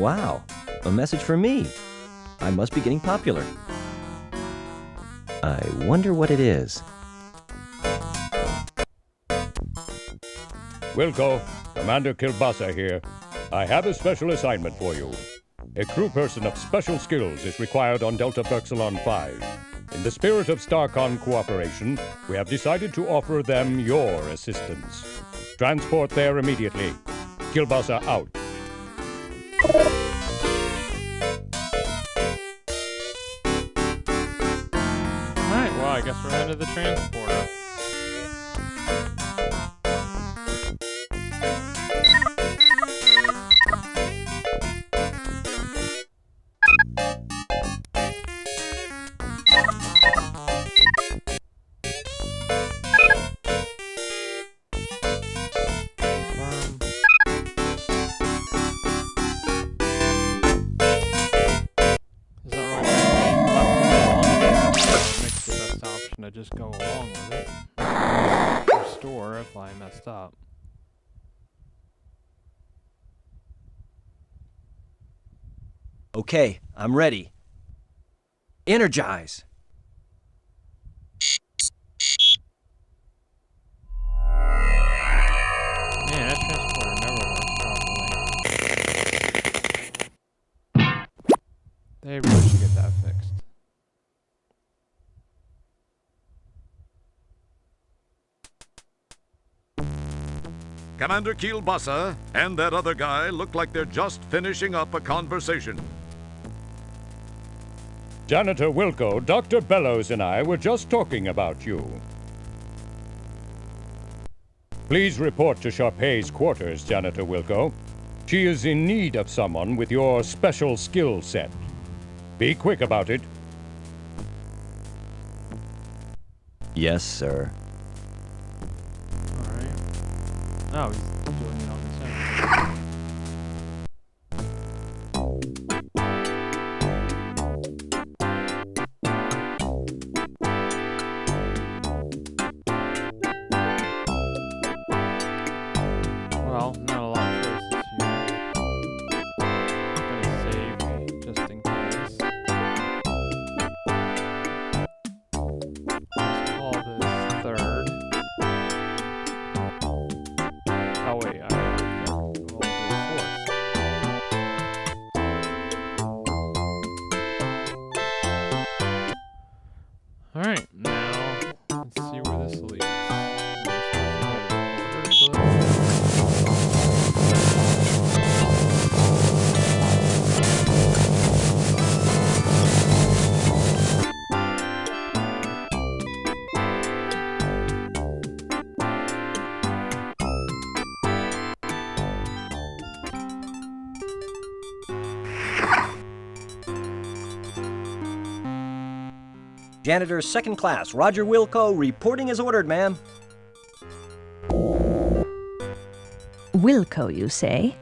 Wow, a message for me. I must be getting popular. I wonder what it is. Wilco, Commander Kilbasa here. I have a special assignment for you. A crew person of special skills is required on Delta Berxilon 5. In the spirit of StarCon cooperation, we have decided to offer them your assistance. Transport there immediately. Kilbasa out. Alright, well, I guess we're headed to the transporter. Just go along with it. Restore if I messed up. Okay, I'm ready. Energize! Man, that transporter never works properly. They really should get that fixed. Commander Kilbasa and that other guy look like they're just finishing up a conversation. Janitor Wilco, Dr. Bellows and I were just talking about you. Please report to Sharpay's quarters, Janitor Wilco. She is in need of someone with your special skill set. Be quick about it. Yes, sir. Oh, he's doing it on his own. Well, not a lot of choices here. I'm gonna save just in case. Let's call this third. Oh wait, I have to roll the fourth. Alright, now let's see where this leads. Janitor second class, Roger Wilco, reporting as ordered, ma'am. Wilco, you say?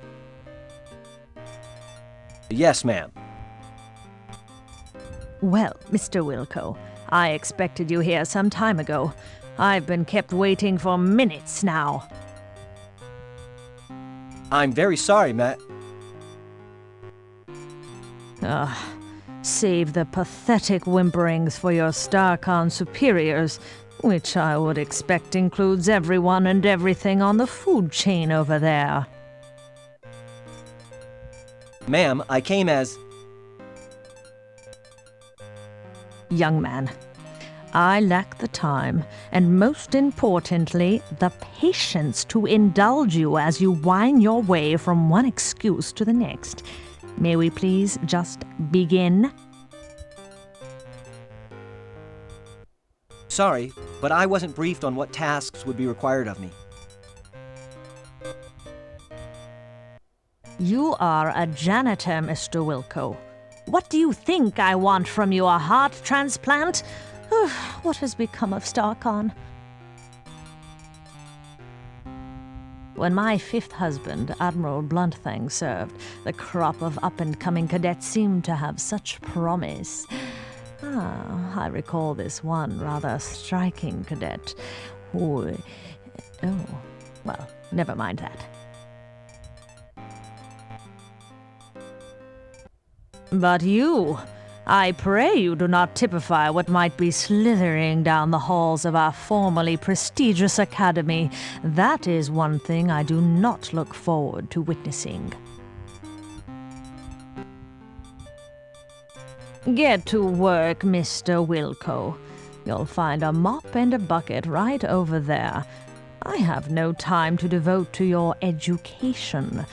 Yes, ma'am. Well, Mr. Wilco, I expected you here some time ago. I've been kept waiting for minutes now. I'm very sorry, Matt. Save the pathetic whimperings for your StarCon superiors, which I would expect includes everyone and everything on the food chain over there. Ma'am, I came as... Young man, I lack the time, and most importantly, the patience to indulge you as you whine your way from one excuse to the next. May we please just begin? Sorry, but I wasn't briefed on what tasks would be required of me. You are a janitor, Mr. Wilco. What do you think I want from you, a heart transplant? What has become of StarCon? When my fifth husband, Admiral Bluntfang, served, the crop of up-and-coming cadets seemed to have such promise. I recall this one rather striking cadet who... Oh, well, never mind that. But you, I pray you do not typify what might be slithering down the halls of our formerly prestigious academy. That is one thing I do not look forward to witnessing. Get to work, Mr. Wilco. You'll find a mop and a bucket right over there. I have no time to devote to your education.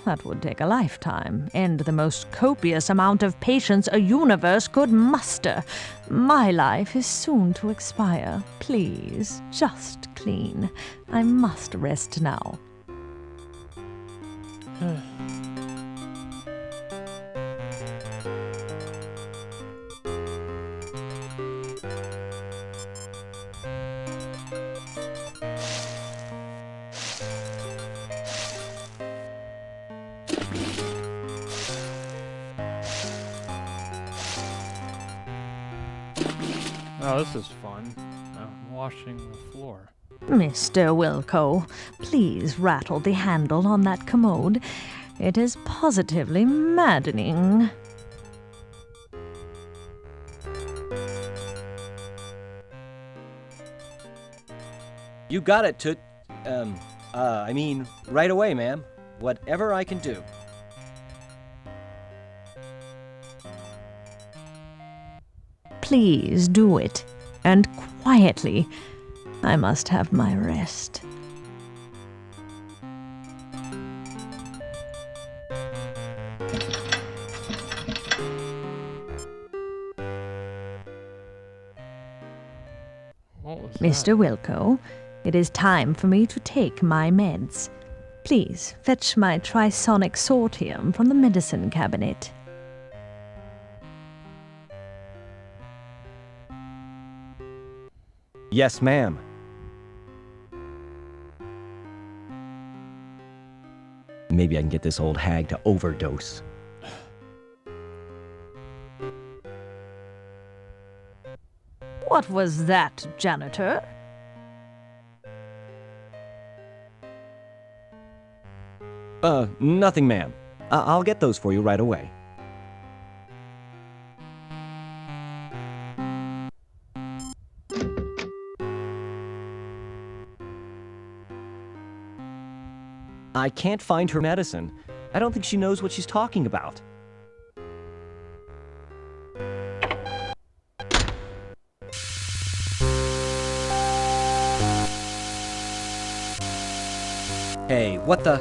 That would take a lifetime, and the most copious amount of patience a universe could muster. My life is soon to expire. Please, just clean. I must rest now. Oh, this is fun. Washing the floor. Mr. Wilco, please rattle the handle on that commode. It is positively maddening. You got it, I mean, right away, ma'am. Whatever I can do. Please do it, and quietly. I must have my rest. What was Mr. Wilco, it is time for me to take my meds. Please fetch my trisonic sortium from the medicine cabinet. Yes, ma'am. Maybe I can get this old hag to overdose. What was that, janitor? Nothing, ma'am. I'll get those for you right away. I can't find her medicine. I don't think she knows what she's talking about. Hey, what the?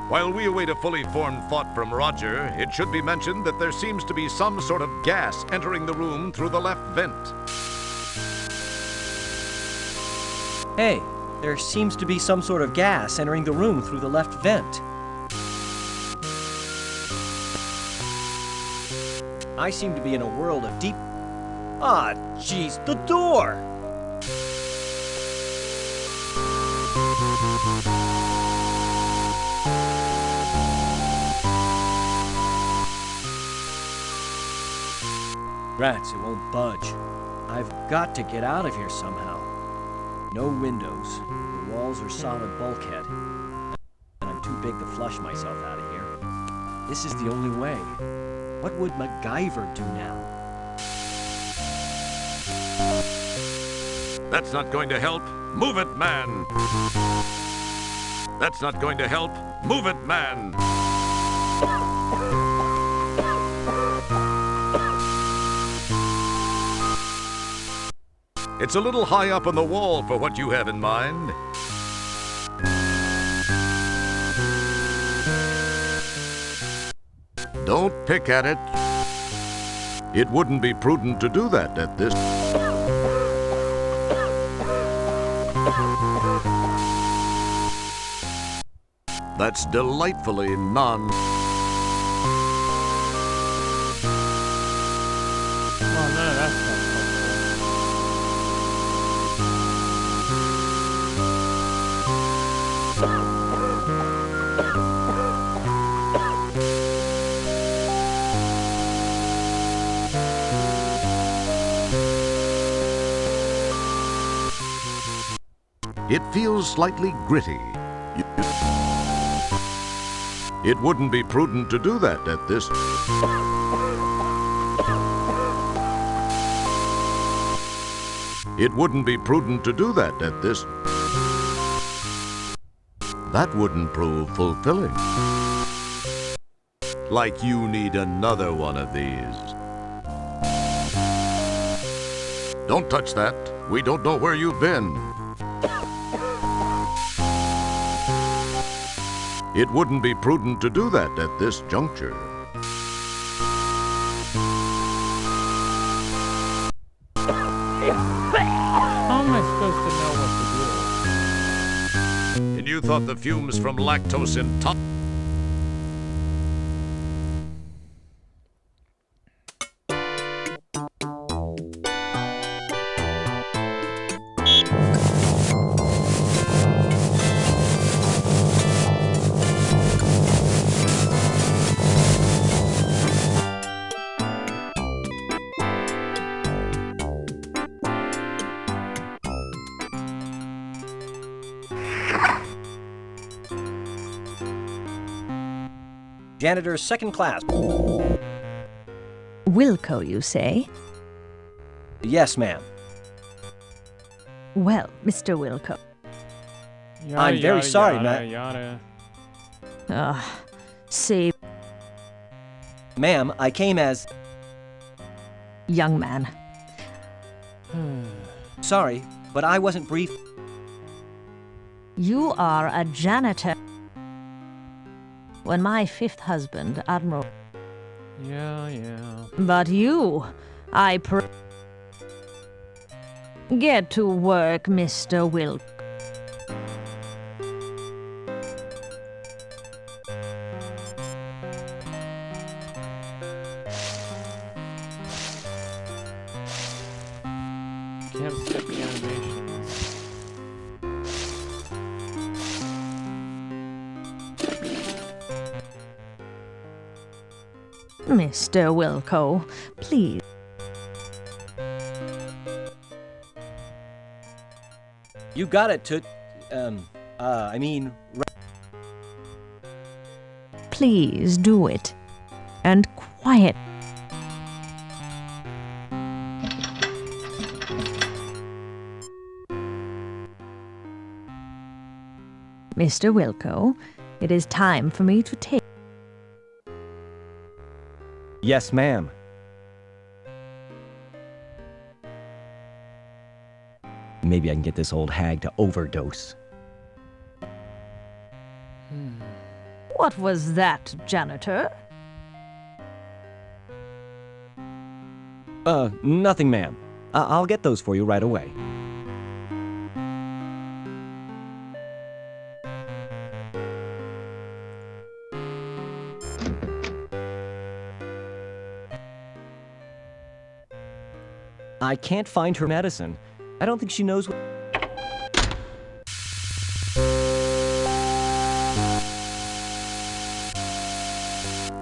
While we await a fully formed thought from Roger, it should be mentioned that there seems to be some sort of gas entering the room through the left vent. Hey, there seems to be some sort of gas entering the room through the left vent. I seem to be in a world of deep... Ah, jeez, the door! Rats, it won't budge. I've got to get out of here somehow. No windows. The walls are solid bulkhead. And I'm too big to flush myself out of here. This is the only way. What would MacGyver do now? That's not going to help. Move it, man! That's not going to help. Move it, man! It's a little high up on the wall for what you have in mind. Don't pick at it. It wouldn't be prudent to do that at this... That's delightfully non... Well, none of that stuff's It feels slightly gritty. It wouldn't be prudent to do that at this... It wouldn't be prudent to do that at this... That wouldn't prove fulfilling. Like you need another one of these. Don't touch that. We don't know where you've been. It wouldn't be prudent to do that at this juncture. How am I supposed to know what to do? And you thought the fumes from lactose intolerance... Janitor's second class. Wilco, you say? Yes, ma'am. Well, Mr. Wilco. Yada, I'm very yada, sorry, yada, ma'am. yada. Say, Ma'am, I came as... young man. Sorry, but I wasn't briefed. You are a janitor. When my fifth husband, Admiral... Yeah. But you, Get to work, Mr. Wilco. Can't skip the animations. Mr. Wilco, please. You got it to... I mean... Please do it. And quiet. Mr. Wilco, it is time for me to take... Yes, ma'am. Maybe I can get this old hag to overdose. What was that, janitor? Nothing, ma'am. I'll get those for you right away. I can't find her medicine. I don't think she knows what...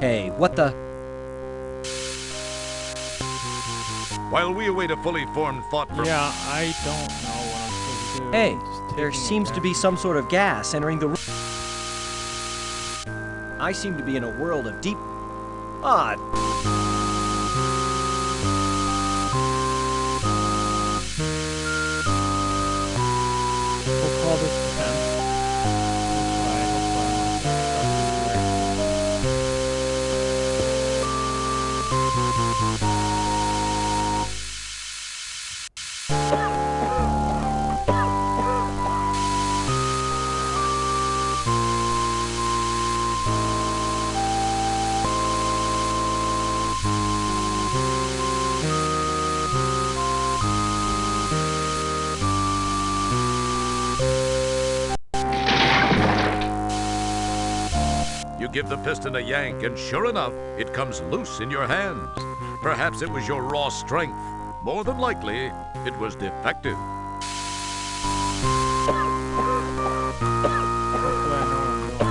Hey, what the... While we await a fully formed thought from... Yeah, I don't know what I'm supposed to do. Hey, Just there taking seems it to be some sort of gas entering the room. I seem to be in a world of deep... odd. We'll call this 10. You give the piston a yank, and sure enough, it comes loose in your hands. Perhaps it was your raw strength. More than likely, it was defective. Hopefully I know what I'm doing.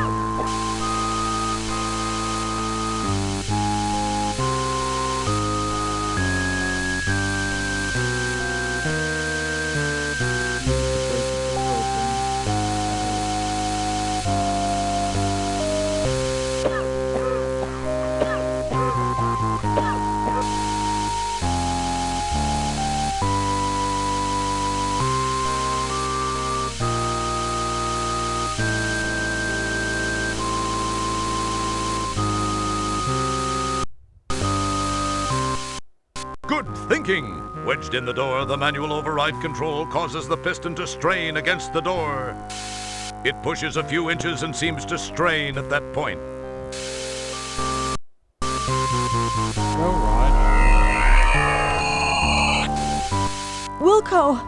Good thinking! Wedged in the door, the manual override control causes the piston to strain against the door. It pushes a few inches and seems to strain at that point. Go, Raj. Wilco!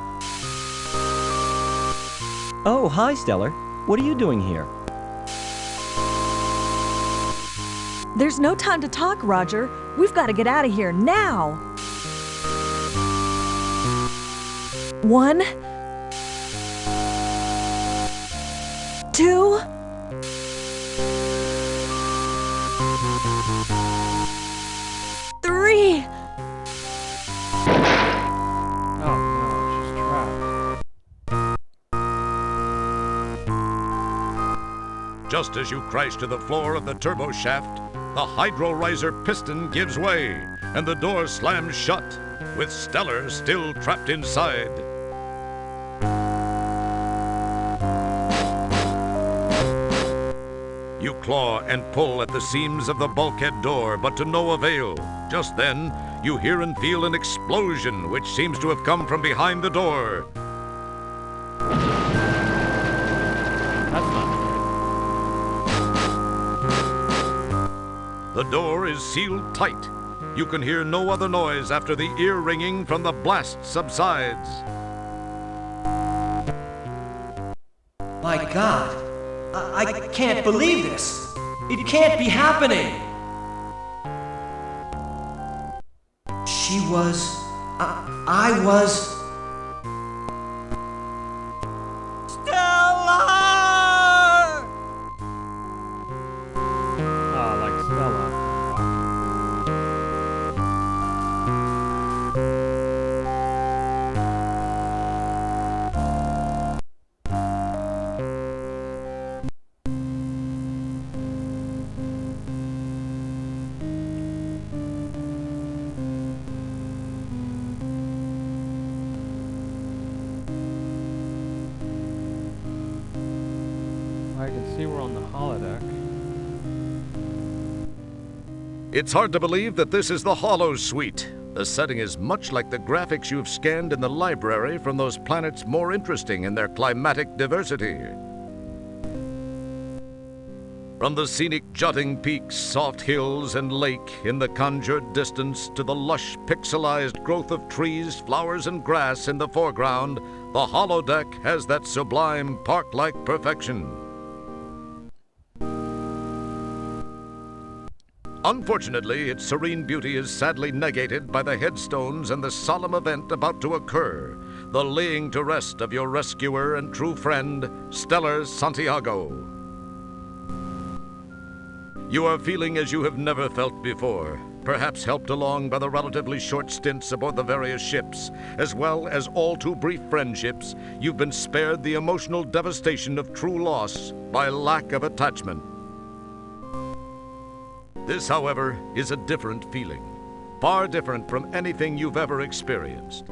Oh, hi, Stellar. What are you doing here? There's no time to talk, Roger. We've got to get out of here now. 1, 2, 3. Oh no, she's trapped. Just as you crash to the floor of the turbo shaft, the hydro riser piston gives way, and the door slams shut, with Stellar still trapped inside. You claw and pull at the seams of the bulkhead door, but to no avail. Just then, you hear and feel an explosion, which seems to have come from behind the door. That's not The door is sealed tight. You can hear no other noise after the ear ringing from the blast subsides. My God, I can't believe this. It can't be happening. She was... I was... Stellar! Ah, like Stella. I can see we're on the holodeck. It's hard to believe that this is the Hollow Suite. The setting is much like the graphics you've scanned in the library from those planets more interesting in their climatic diversity. From the scenic jutting peaks, soft hills, and lake in the conjured distance to the lush, pixelized growth of trees, flowers, and grass in the foreground, the holodeck has that sublime park-like perfection. Unfortunately, its serene beauty is sadly negated by the headstones and the solemn event about to occur, the laying to rest of your rescuer and true friend, Stellar Santiago. You are feeling as you have never felt before, perhaps helped along by the relatively short stints aboard the various ships, as well as all too brief friendships. You've been spared the emotional devastation of true loss by lack of attachment. This, however, is a different feeling, far different from anything you've ever experienced.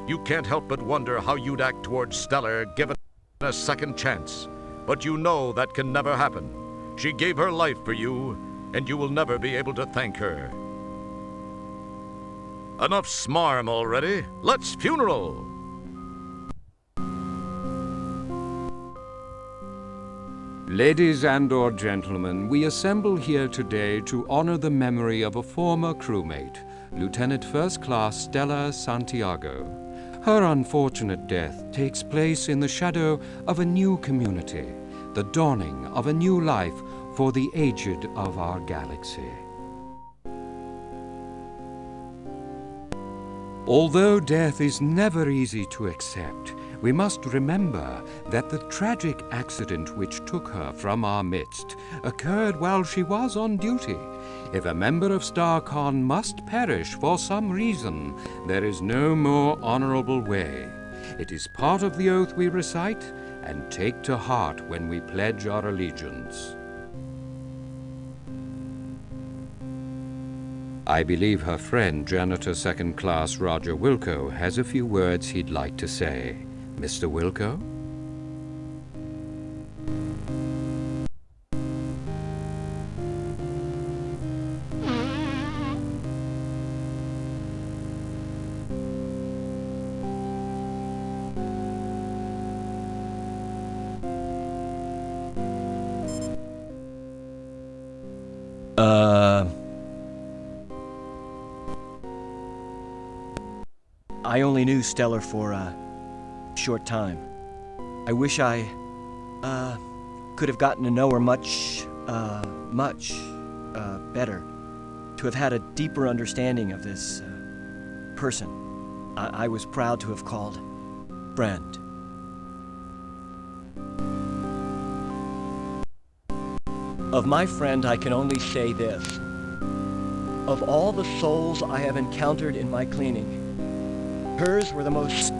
You can't help but wonder how you'd act towards Stellar given a second chance, but you know that can never happen. She gave her life for you, and you will never be able to thank her. Enough smarm already. Let's funeral! Ladies and/or gentlemen, we assemble here today to honor the memory of a former crewmate, Lieutenant First Class Stella Santiago. Her unfortunate death takes place in the shadow of a new community, the dawning of a new life for the aged of our galaxy. Although death is never easy to accept, we must remember that the tragic accident which took her from our midst occurred while she was on duty. If a member of StarCon must perish for some reason, there is no more honorable way. It is part of the oath we recite and take to heart when we pledge our allegiance. I believe her friend, Janitor Second Class Roger Wilco, has a few words he'd like to say. Mr. Wilco? I only knew Stellar for a short time. I wish I, could have gotten to know her much better. To have had a deeper understanding of this, person I was proud to have called friend. Of my friend, I can only say this. Of all the souls I have encountered in my cleaning, hers were the most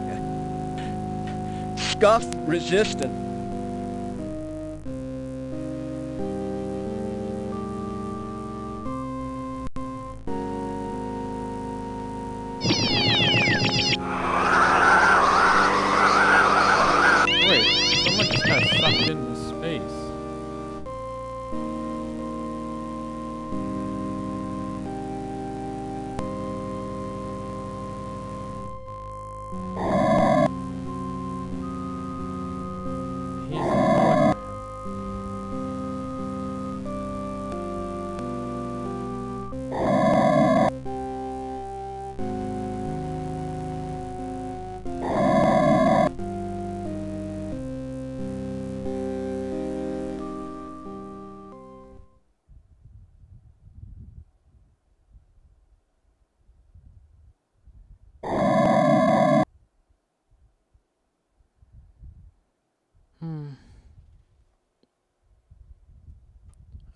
scuff-resistant. Wait, someone just got sucked into space. He's a hologram.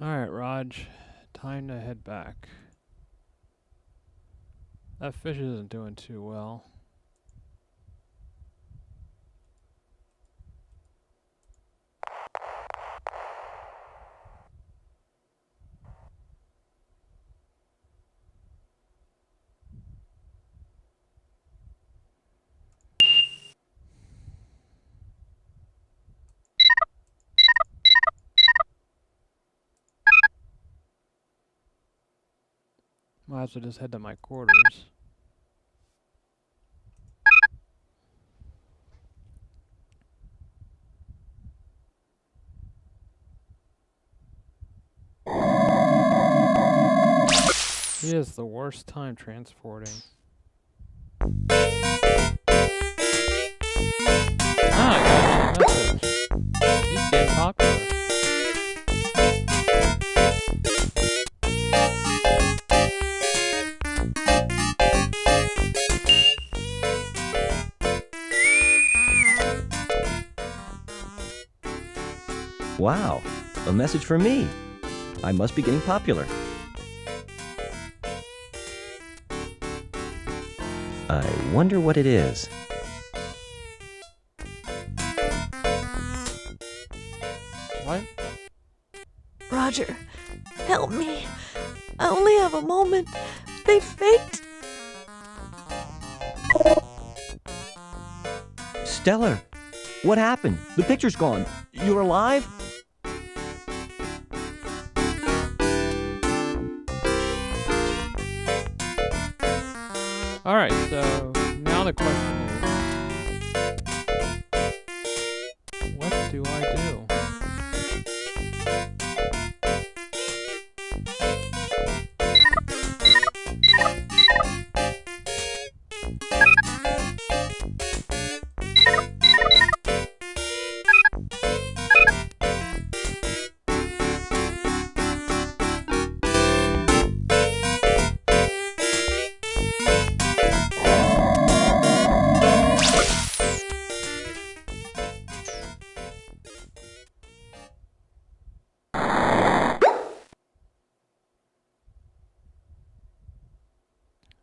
Alright, Raj. Time to head back. That fish isn't doing too well. Might as well just head to my quarters. He has the worst time transporting. Ah, I got another message. He's getting popular. Wow, a message for me. I must be getting popular. I wonder what it is. What? Roger, help me. I only have a moment. They faked. Stellar, what happened? The picture's gone. You're alive? Alright, so now the question is, what do I do?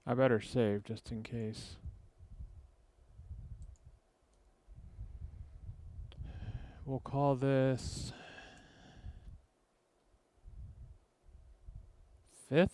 I better save just in case. We'll call this 5th.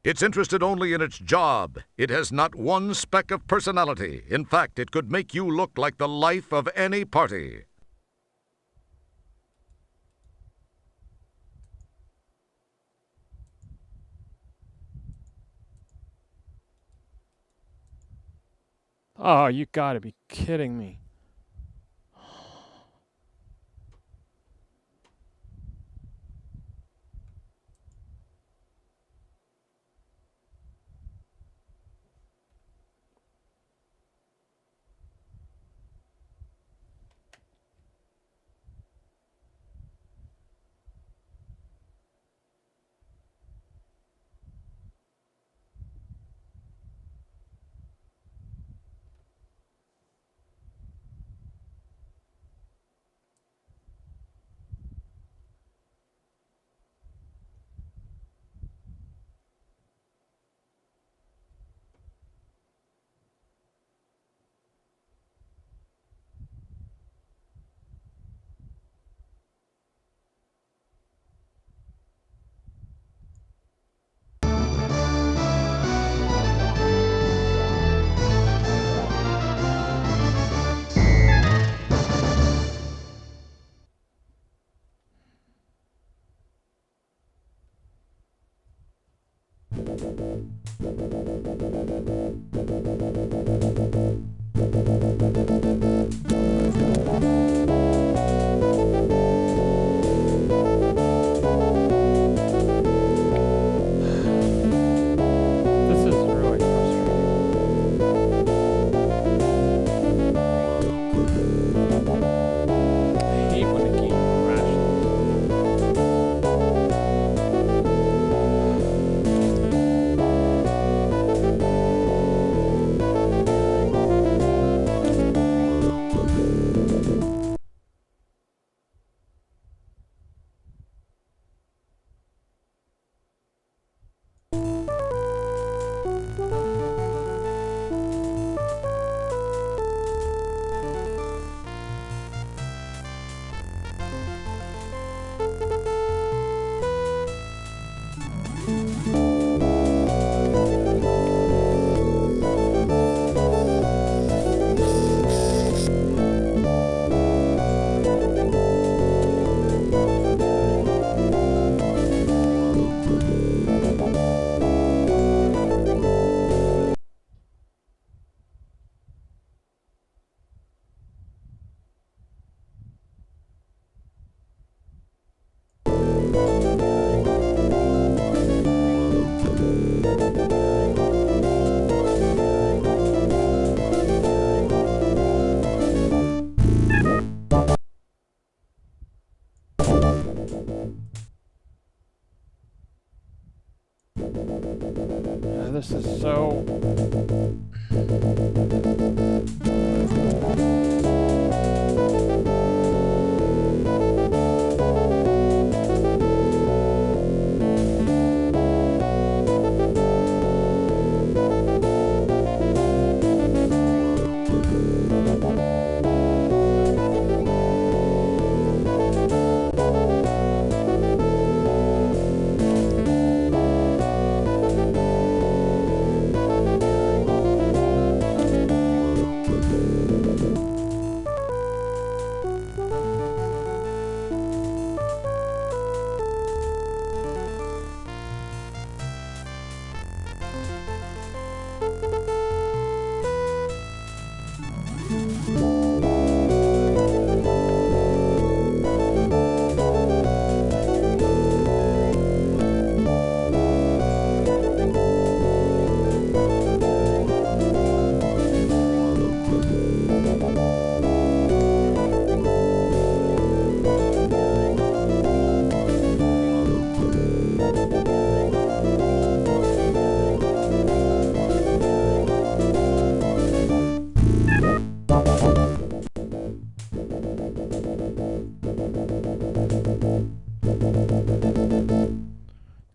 It's interested only in its job. It has not one speck of personality. In fact, it could make you look like the life of any party. Oh, you gotta be kidding me. This is really frustrating. I hate when a game crashes. This is so...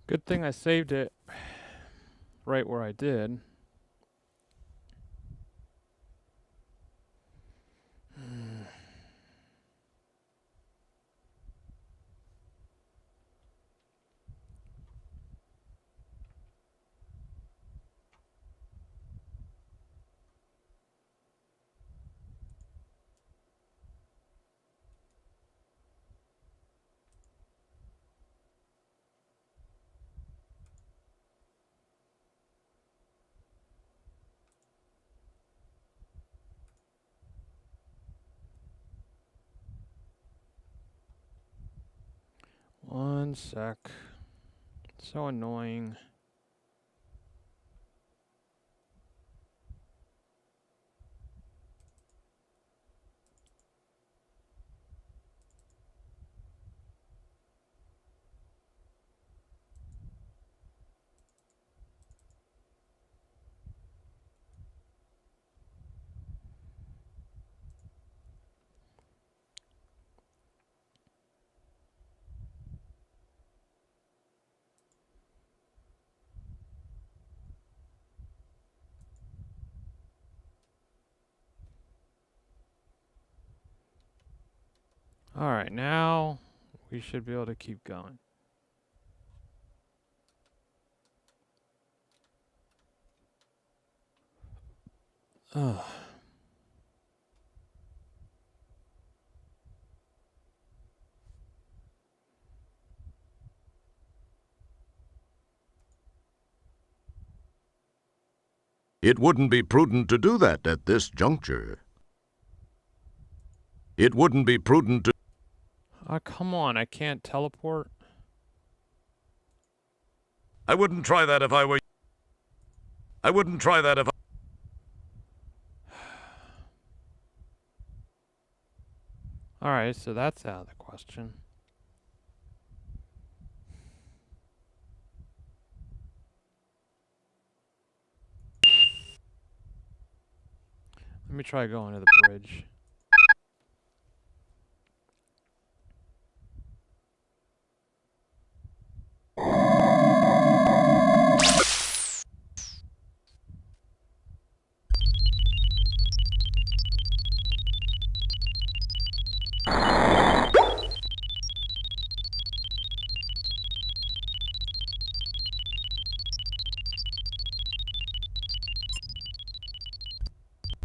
Good thing I saved it right where I did. One sec. So annoying. Alright, now we should be able to keep going. Ugh. It wouldn't be prudent to do that at this juncture. It wouldn't be prudent to... Come on, I can't teleport. I wouldn't try that if I were... I wouldn't try that if I... Alright, so that's out of the question. Let me try going to the bridge.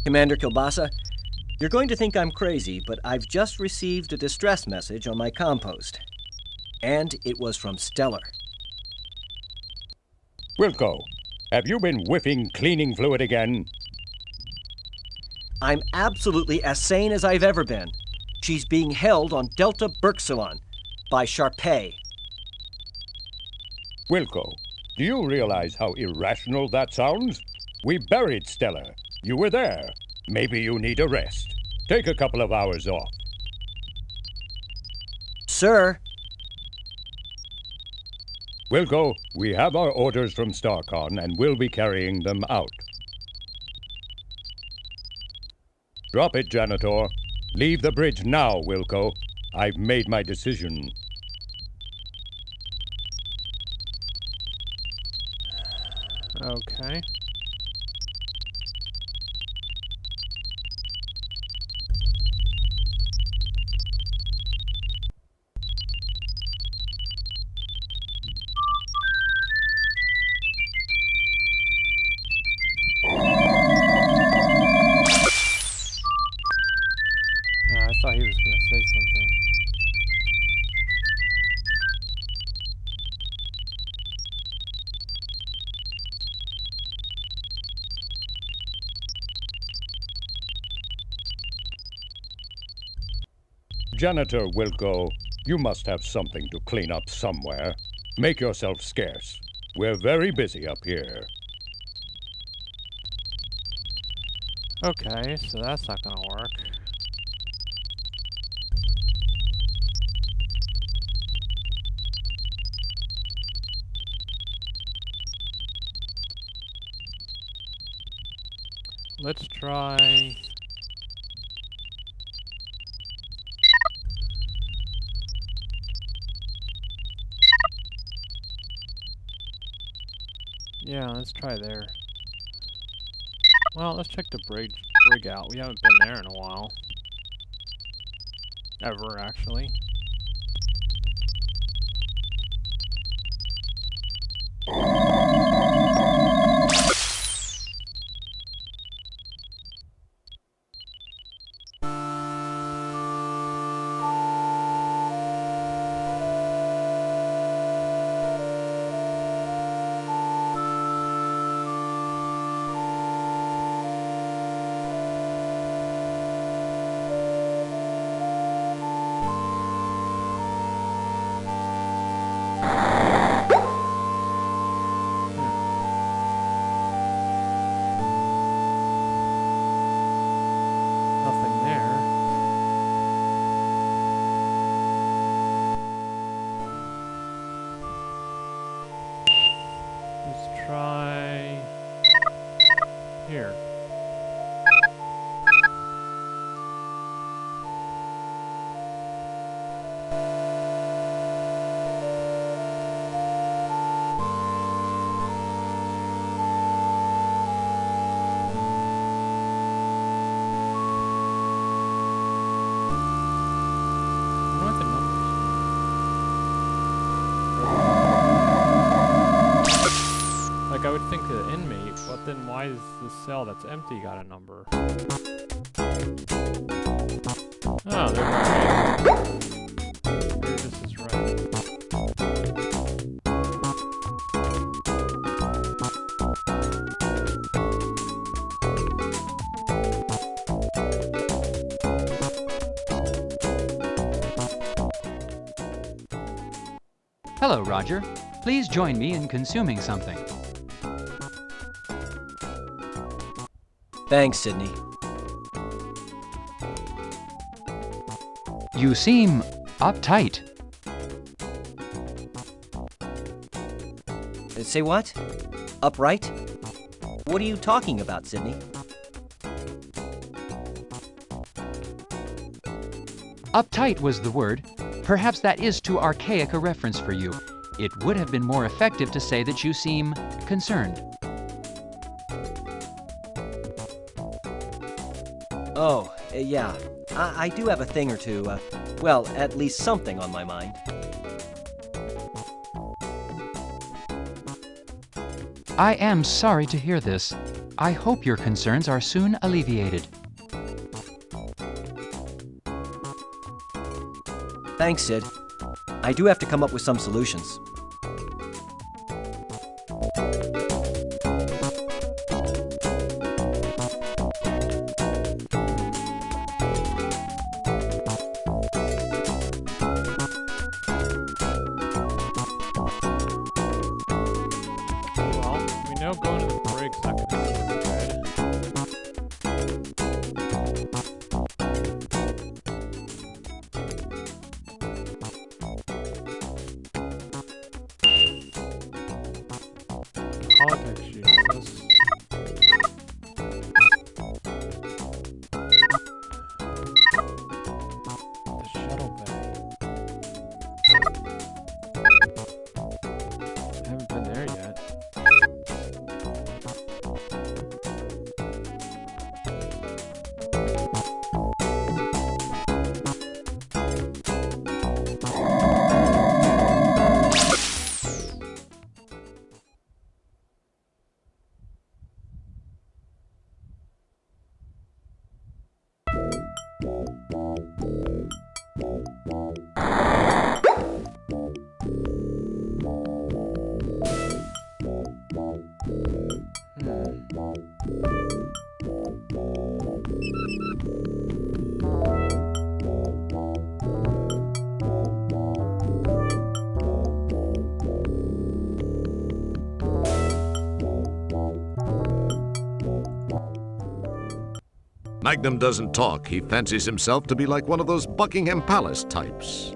Commander Kilbasa, you're going to think I'm crazy, but I've just received a distress message on my compost. And it was from Stellar. Wilco, have you been whiffing cleaning fluid again? I'm absolutely as sane as I've ever been. She's being held on Delta Berxilon by Sharpay. Wilco, do you realize how irrational that sounds? We buried Stellar. You were there. Maybe you need a rest. Take a couple of hours off. Sir. Wilco, we have our orders from StarCon and we'll be carrying them out. Drop it, Janitor. Leave the bridge now, Wilco. I've made my decision. Okay. I thought he was going to say something. Janitor Wilco, you must have something to clean up somewhere. Make yourself scarce. We're very busy up here. Okay, so that's not going to work. Let's try... Yeah, let's try there. Well, let's check the brig out. We haven't been there in a while. Ever, actually. here? What the numbers? Like, I would think the inmate, but then why is the cell that's empty got a number? Oh, they're right. Maybe this is right. Hello, Roger. Please join me in consuming something. Thanks, Sydney. You seem uptight. Say what? Upright? What are you talking about, Sydney? Uptight was the word. Perhaps that is too archaic a reference for you. It would have been more effective to say that you seem concerned. Oh, yeah. I do have a thing or two, well, at least something on my mind. I am sorry to hear this. I hope your concerns are soon alleviated. Thanks, Sid. I do have to come up with some solutions. Well, we know going to the brig's not gonna be politics, Jesus. The shuttle bay. I haven't been there yet. Magnum doesn't talk. He fancies himself to be like one of those Buckingham Palace types.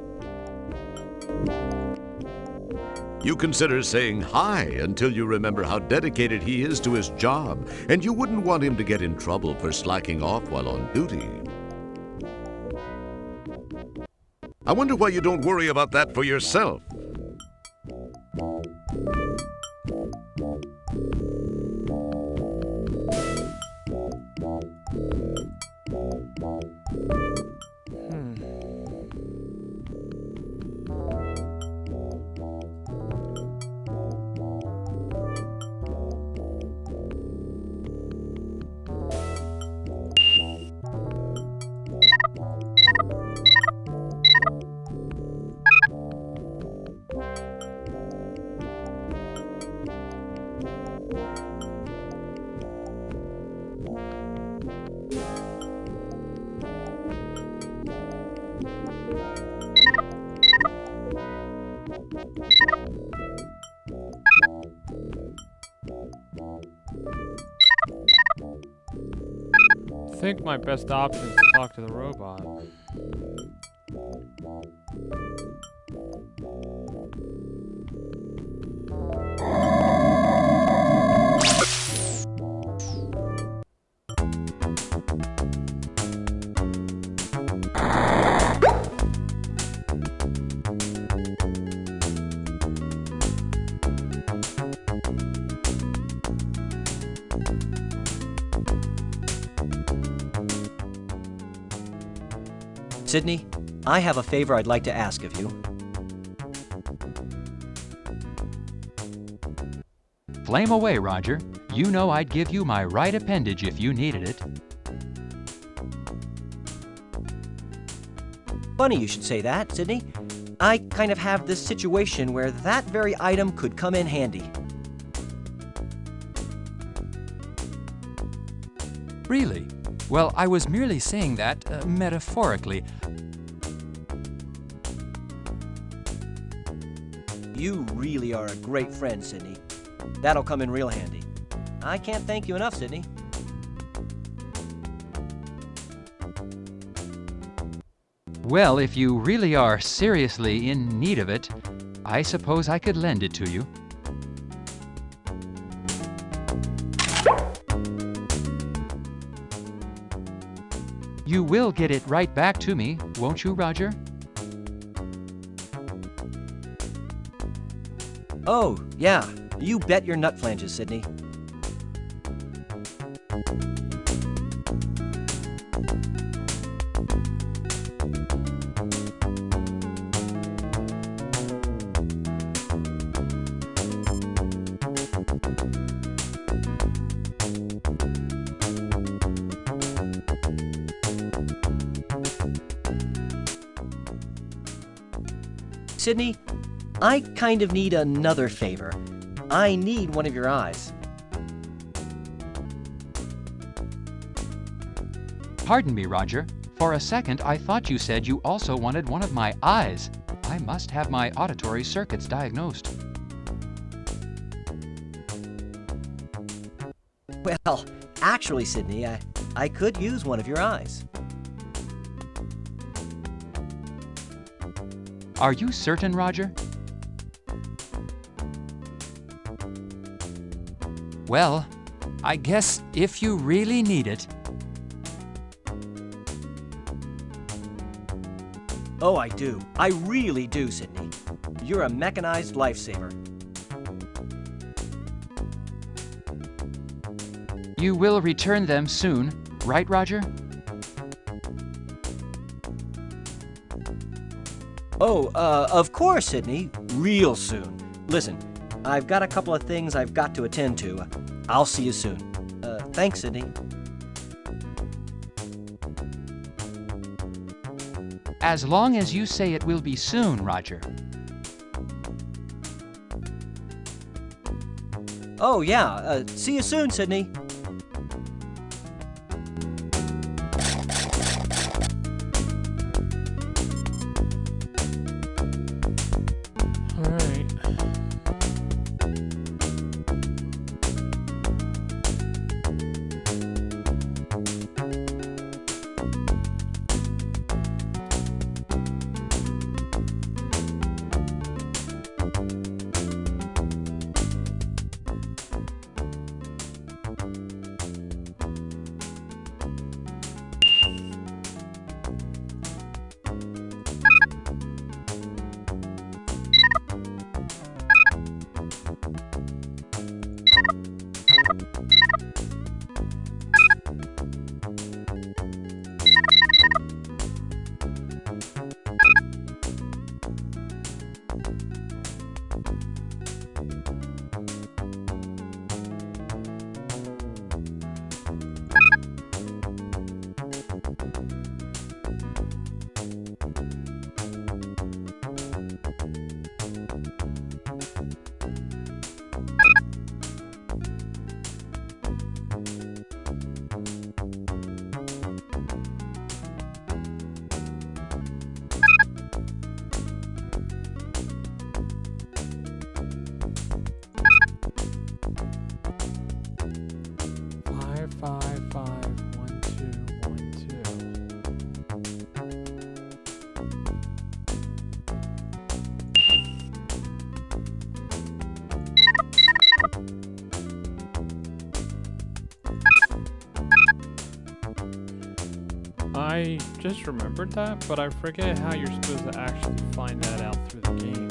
You consider saying hi until you remember how dedicated he is to his job, and you wouldn't want him to get in trouble for slacking off while on duty. I wonder why you don't worry about that for yourself. I think my best option is to talk to the robot. Sydney, I have a favor I'd like to ask of you. Flame away, Roger. You know I'd give you my right appendage if you needed it. Funny you should say that, Sydney. I kind of have this situation where that very item could come in handy. Really? Well, I was merely saying that metaphorically. You really are a great friend, Sydney. That'll come in real handy. I can't thank you enough, Sydney. Well, if you really are seriously in need of it, I suppose I could lend it to you. You will get it right back to me, won't you, Roger? Oh, yeah. You bet your nut flanges, Sydney. Sydney, I kind of need another favor. I need one of your eyes. Pardon me, Roger. For a second, I thought you said you also wanted one of my eyes. I must have my auditory circuits diagnosed. Well, actually, Sydney, I could use one of your eyes. Are you certain, Roger? Well, I guess if you really need it. Oh, I do. I really do, Sydney. You're a mechanized lifesaver. You will return them soon, right, Roger? Oh, of course, Sydney. Real soon. Listen, I've got a couple of things I've got to attend to. I'll see you soon. Thanks, Sydney. As long as you say it will be soon, Roger. Oh, yeah. See you soon, Sydney. Alright. Five, 1, 2, 1, 2. I just remembered that, but I forget how you're supposed to actually find that out through the game.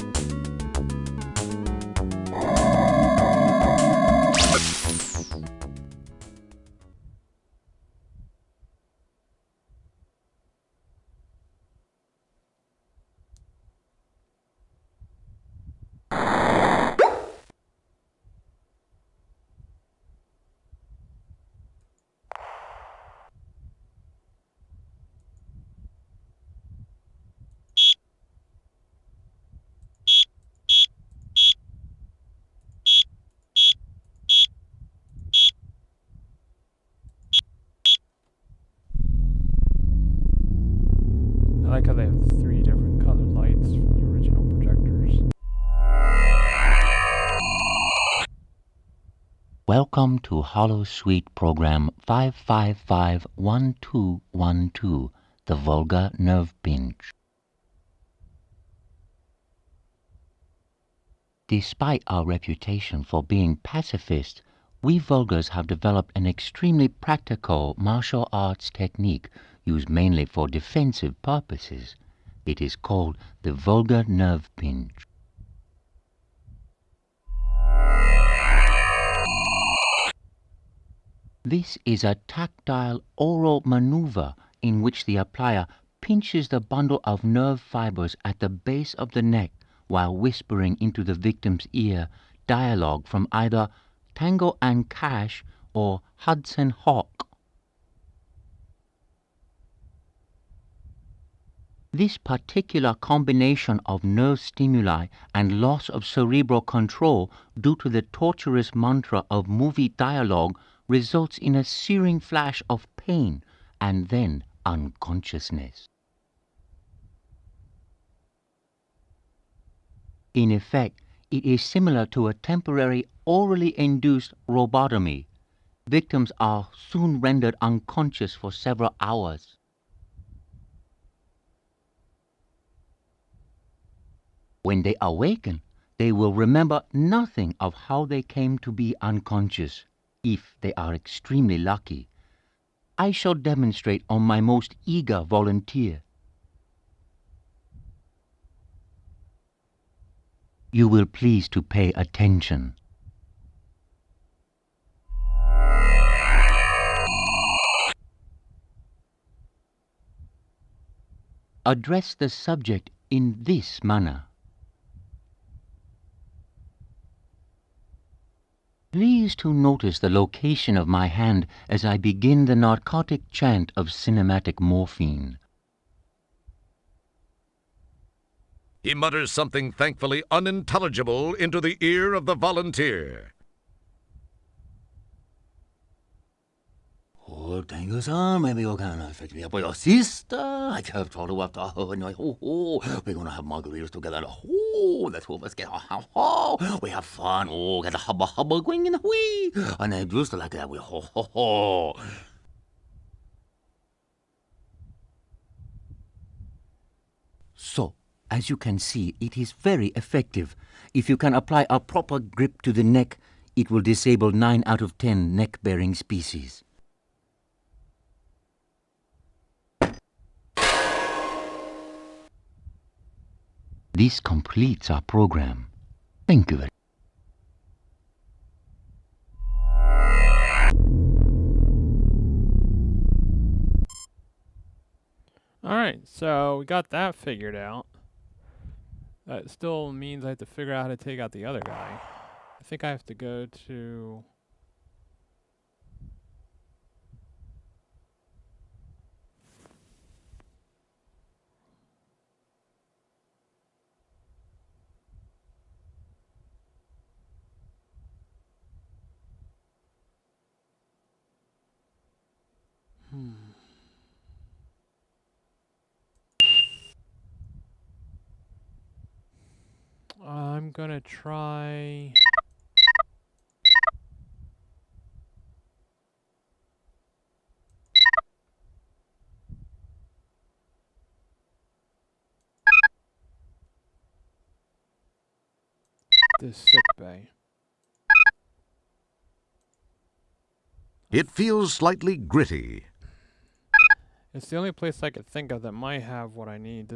Welcome to Hollow Suite Program 5551212, the Vulgar Nerve Pinch. Despite our reputation for being pacifists, we Vulgars have developed an extremely practical martial arts technique used mainly for defensive purposes. It is called the Vulgar Nerve Pinch. This is a tactile oral maneuver in which the applier pinches the bundle of nerve fibers at the base of the neck while whispering into the victim's ear dialogue from either Tango and Cash or Hudson Hawk. This particular combination of nerve stimuli and loss of cerebral control due to the torturous mantra of movie dialogue results in a searing flash of pain and then unconsciousness. In effect, it is similar to a temporary orally induced robotomy. Victims are soon rendered unconscious for several hours. When they awaken, they will remember nothing of how they came to be unconscious, if they are extremely lucky. I shall demonstrate on my most eager volunteer. You will please to pay attention. Address the subject in this manner. Please to notice the location of my hand as I begin the narcotic chant of cinematic morphine. He mutters something thankfully unintelligible into the ear of the volunteer. Oh, thank you, sir. Maybe you can fetch me up with your sister. I have told her after her and we're gonna have margaritas together. Oh, the two of us get we have fun. Oh, get a hubba going in a wee. And I just like that. We So, as you can see, it is very effective. If you can apply a proper grip to the neck, it will disable 9 out of 10 neck-bearing species. This completes our program. Thank you very much. Alright, so we got that figured out. That still means I have to figure out how to take out the other guy. I think I have to go to... I'm gonna try... this sick bay. It feels slightly gritty. It's the only place I could think of that might have what I need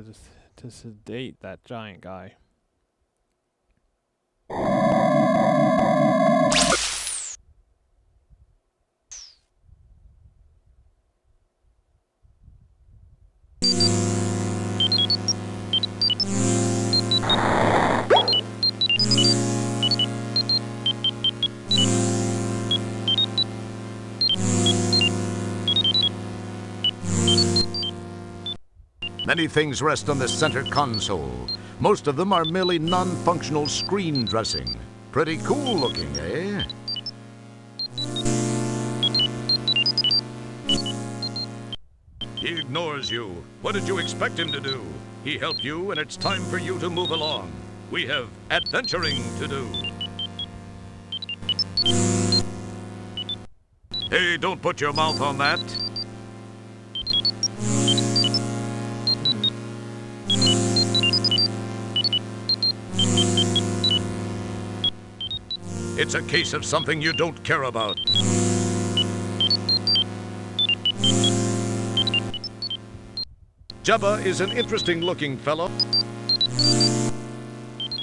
to sedate that giant guy. Many things rest on the center console. Most of them are merely non-functional screen dressing. Pretty cool looking, eh? He ignores you. What did you expect him to do? He helped you, and it's time for you to move along. We have adventuring to do. Hey, don't put your mouth on that. It's a case of something you don't care about. Jabba is an interesting-looking fellow.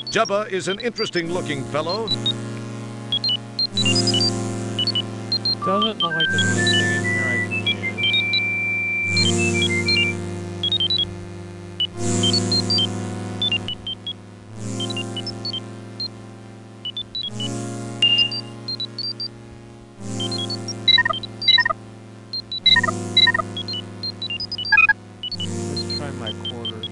Jabba is an interesting-looking fellow. Doesn't look like there's anything in here I can use. Let's try my quarters.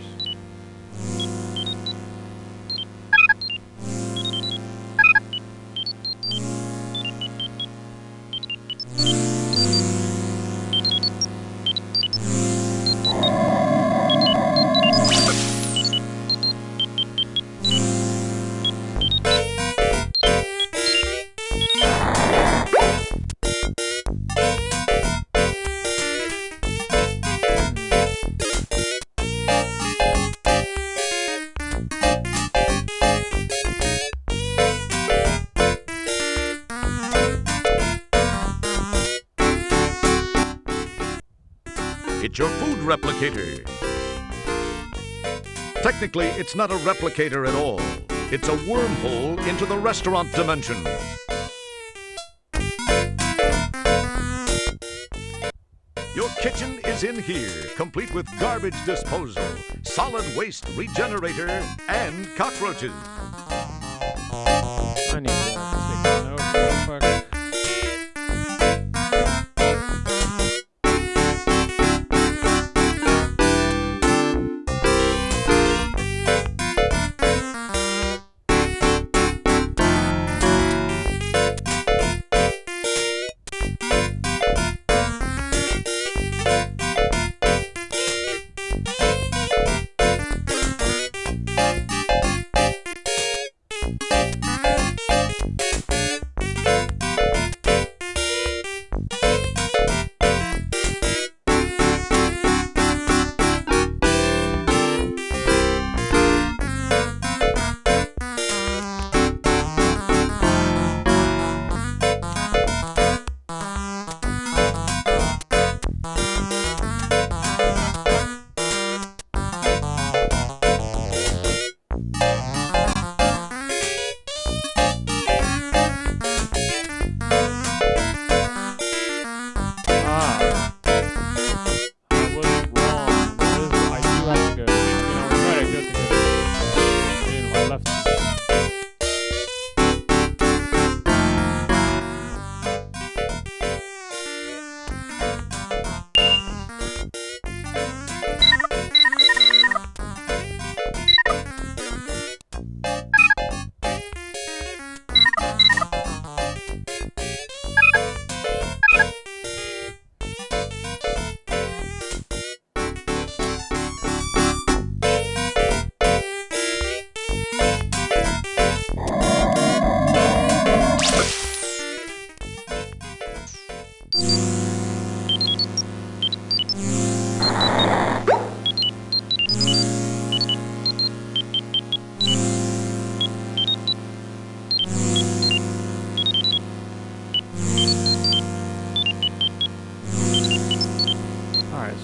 It's your food replicator. Technically, it's not a replicator at all. It's a wormhole into the restaurant dimension. Your kitchen is in here, complete with garbage disposal, solid waste regenerator, and cockroaches. I need to take a note real quick.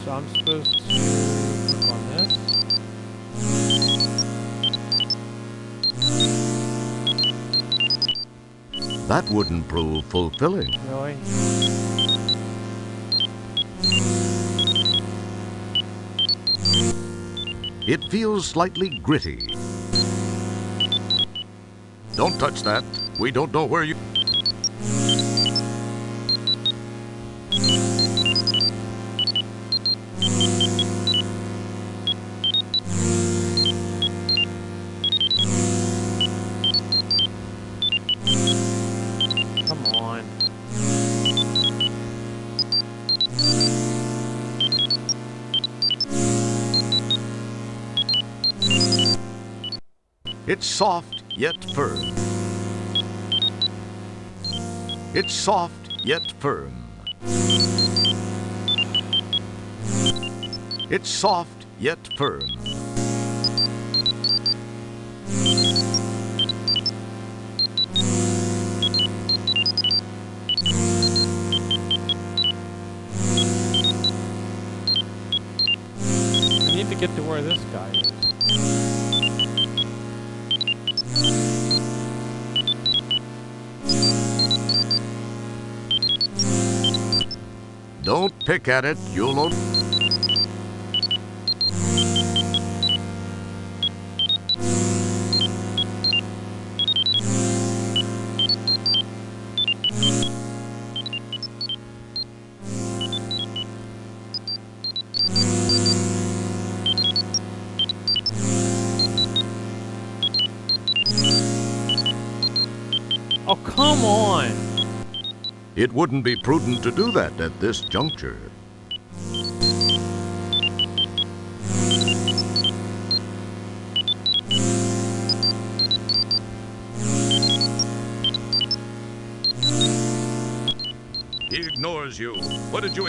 So I'm supposed to click on this. That wouldn't prove fulfilling. Really? It feels slightly gritty. Don't touch that. We don't know where you... Come on. It's soft yet firm. It's soft yet firm. It's soft yet firm. I need to get to where this guy is. Don't pick at it, you'll only... Oh, come on! It wouldn't be prudent to do that at this juncture. He ignores you. What did you...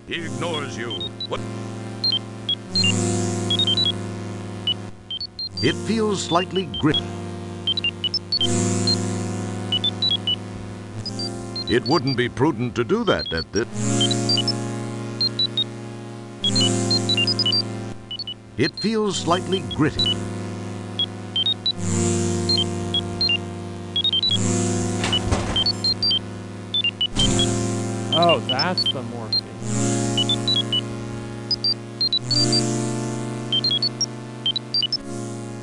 He ignores you. What... It feels slightly gritty. It wouldn't be prudent to do that at this... It feels slightly gritty. Oh, that's the morphine.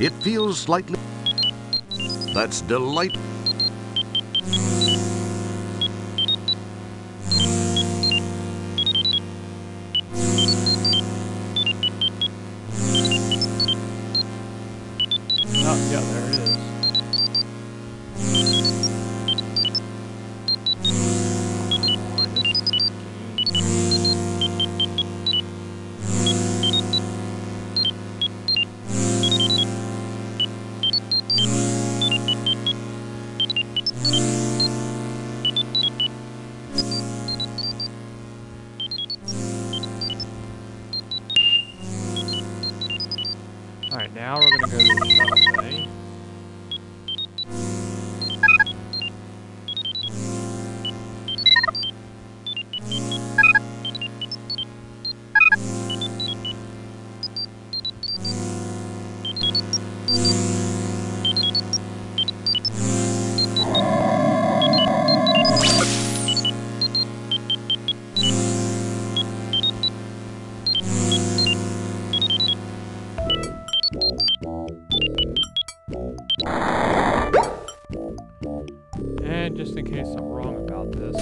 It feels slightly... That's delightful. Oh, yeah, there it is. Come on, this Alright, now we're gonna go to the shuttle bay. And just in case I'm wrong about this.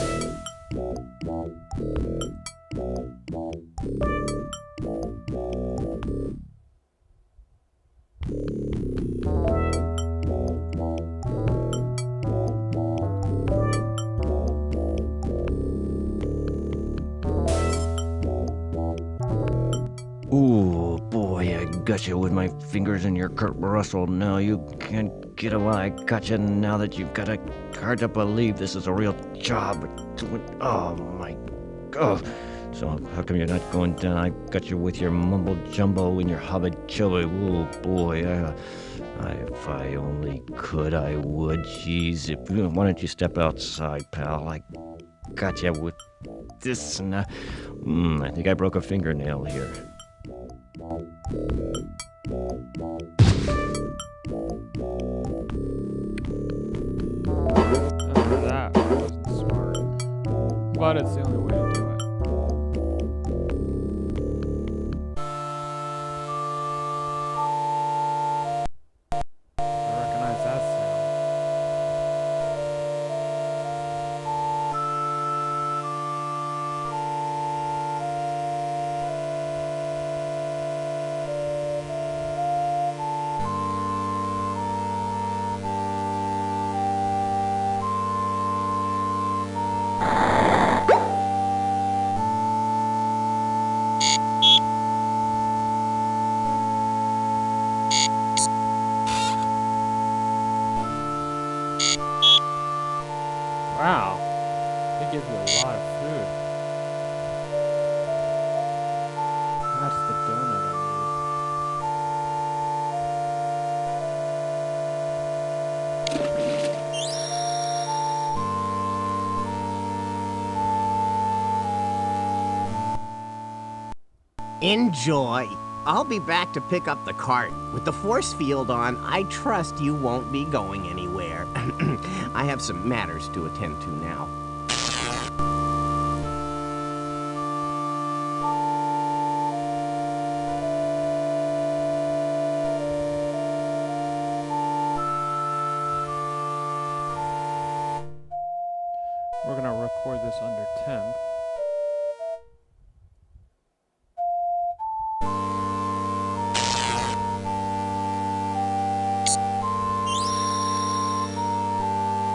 Ooh, boy, I got you with my fingers in your Kurt Russell. Now you can't get away. I got you now that you've got a... Hard to believe this is a real job. Oh, my... Oh. So how come you're not going down? I got you with your mumbo jumbo and your hubba chubba. Ooh, boy, if I only could, I would. Jeez, why don't you step outside, pal? I got you with this and I think I broke a fingernail here. That wasn't smart. But it's the only way to do it. I recognize that sound. Enjoy. I'll be back to pick up the cart. With the force field on, I trust you won't be going anywhere. I have some matters to attend to now. We're going to record this under temp.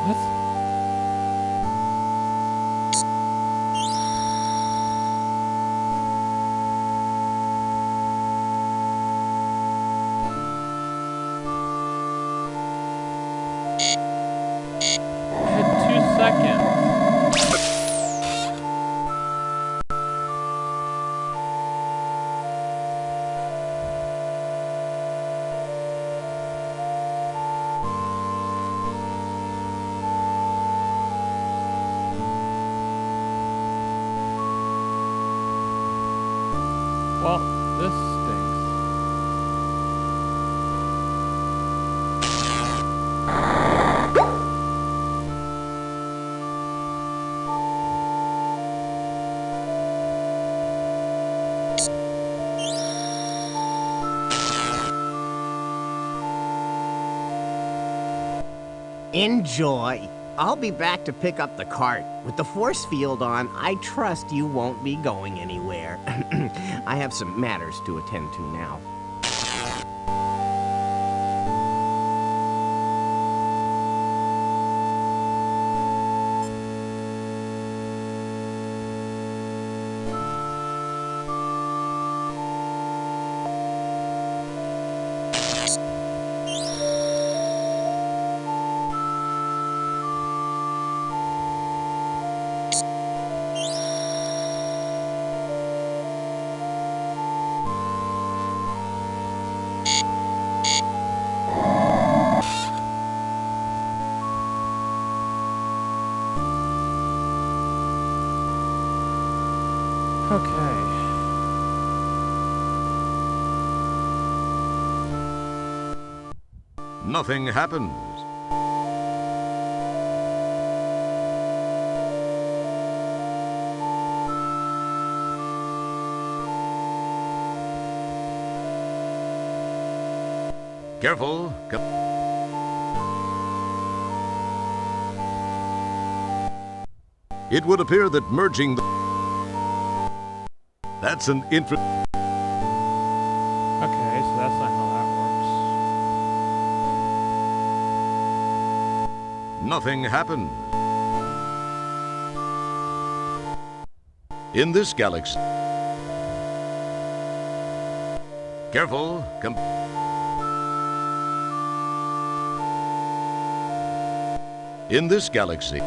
What? I had 2 seconds. Well, this stinks. Enjoy. I'll be back to pick up the cart. With the force field on, I trust you won't be going anywhere. I have some matters to attend to now. Okay. Nothing happens. Careful. It would appear that merging that's an Okay, so that's not how that works. nothing happens. In this galaxy. Careful. In this galaxy.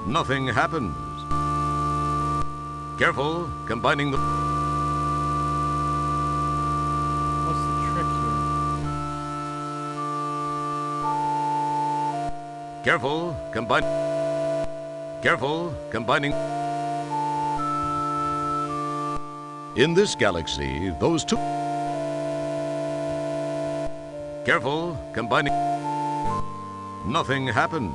Nothing happens. Careful, combining the... What's the trick here? Careful, Careful, combining... In this galaxy, those two... Careful, combining... Nothing happens.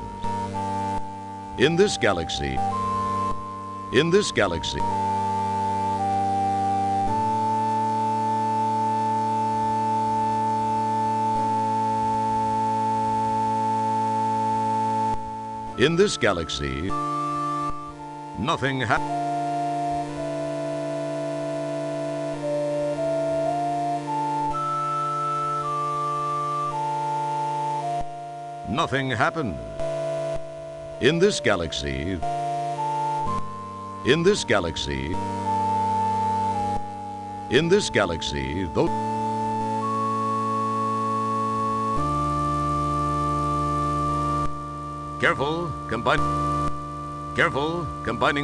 In this galaxy. In this galaxy. In this galaxy. Nothing happens. Nothing happens. In this galaxy. In this galaxy. In this galaxy, though. Careful, combining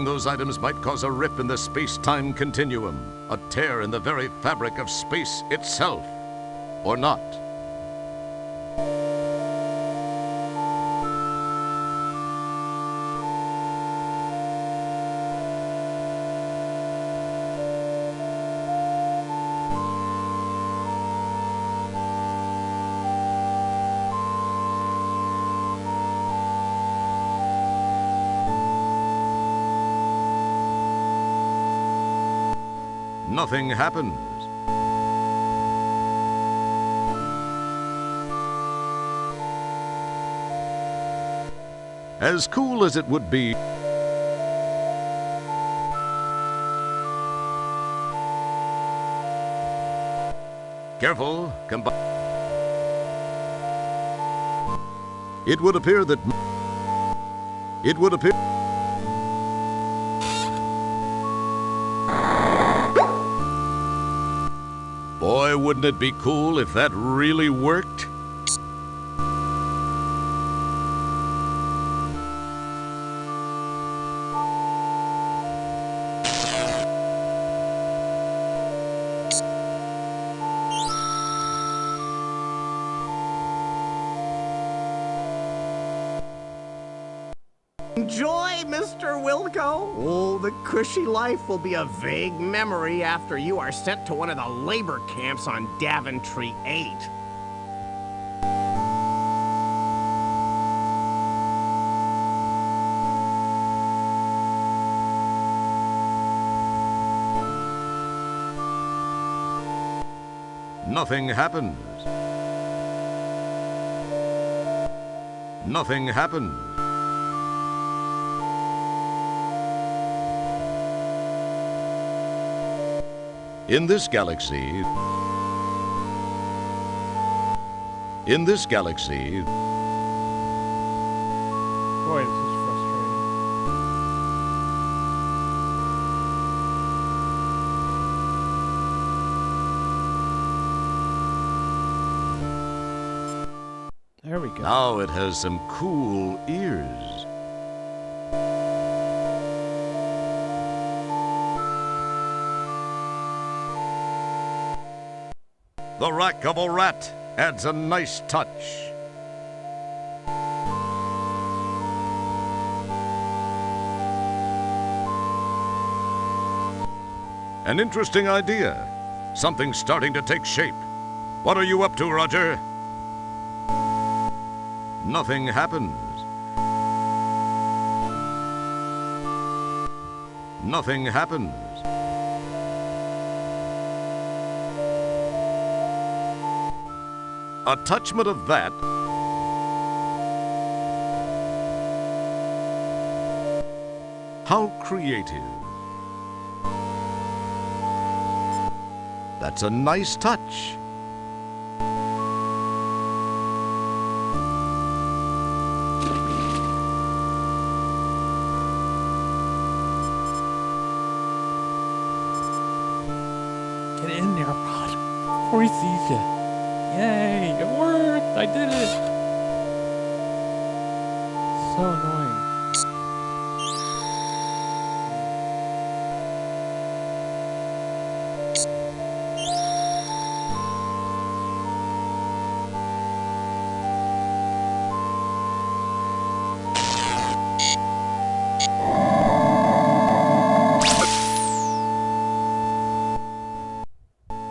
those items might cause a rip in the space-time continuum, a tear in the very fabric of space itself. Or not. Nothing happens. As cool as it would be, careful, it would appear that boy, wouldn't it be cool if that really worked? Enjoy, Mr. Wilco. Oh, the cushy life will be a vague memory after you are sent to one of the labor camps on Daventry 8. Nothing happens. Nothing happens. In this galaxy, Boy, this is frustrating. There we go. now it has some cool ears. The rack of a rat adds a nice touch. An interesting idea. Something's starting to take shape. What are you up to, Roger? Nothing happens. Nothing happens. A touchment of that. How creative. That's a nice touch. Get in there, Rod, before he sees you. Yay, it worked! I did it! So annoying.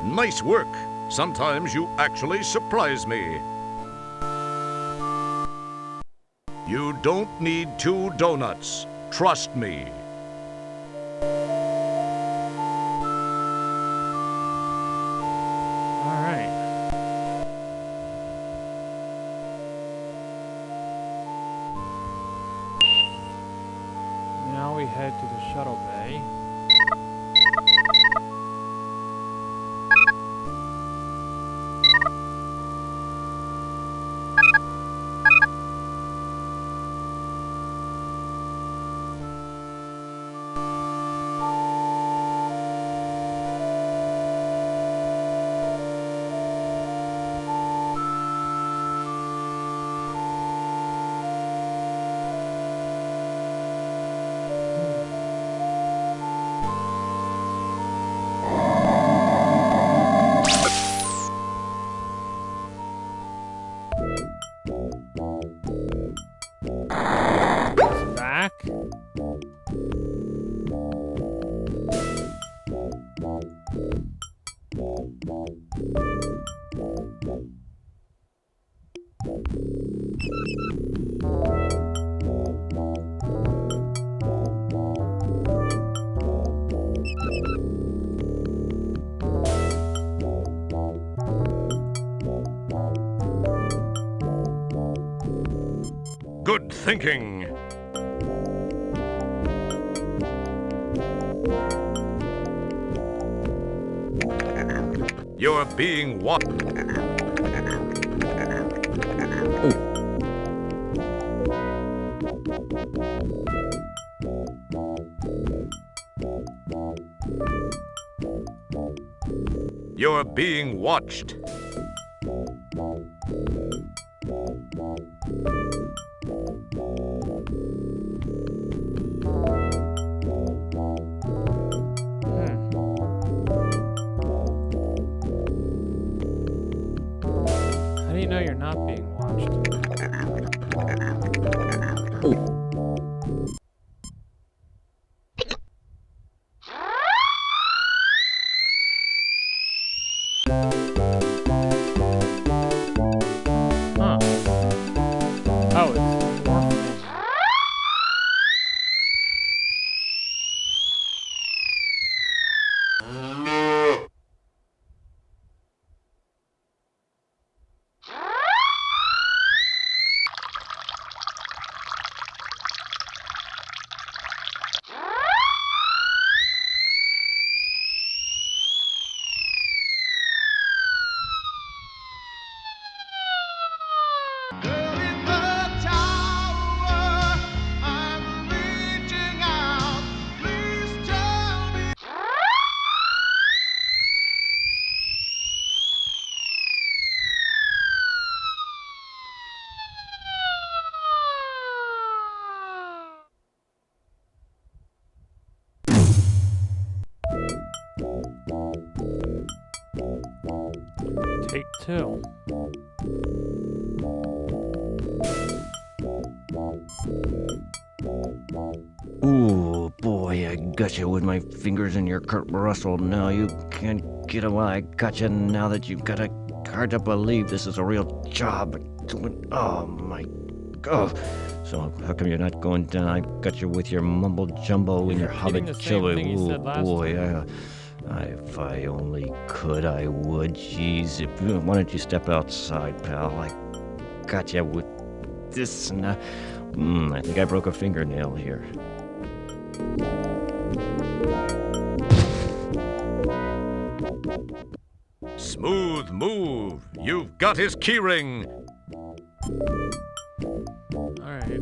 Nice work. Sometimes you actually surprise me. You don't need 2 donuts. Trust me. All right. Now we head to the shuttle bay. thinking. You're being watched. You're being watched. How do you know you're not being watched? Huh. Oh, it's morphing. Take two. Ooh, boy, I got you with my fingers in your Kurt Russell. Now you can't get away. I got you now that you've got a hard to believe this is a real job. Oh, my God. So how come you're not going down? I got you with your mumbo jumbo and your repeating hobbit the same chili. thing you Ooh, said last boy, if I only could, I would. Jeez, why don't you step outside, pal? I got you with this. And, I think I broke a fingernail here. Smooth move. You've got his keyring. All right.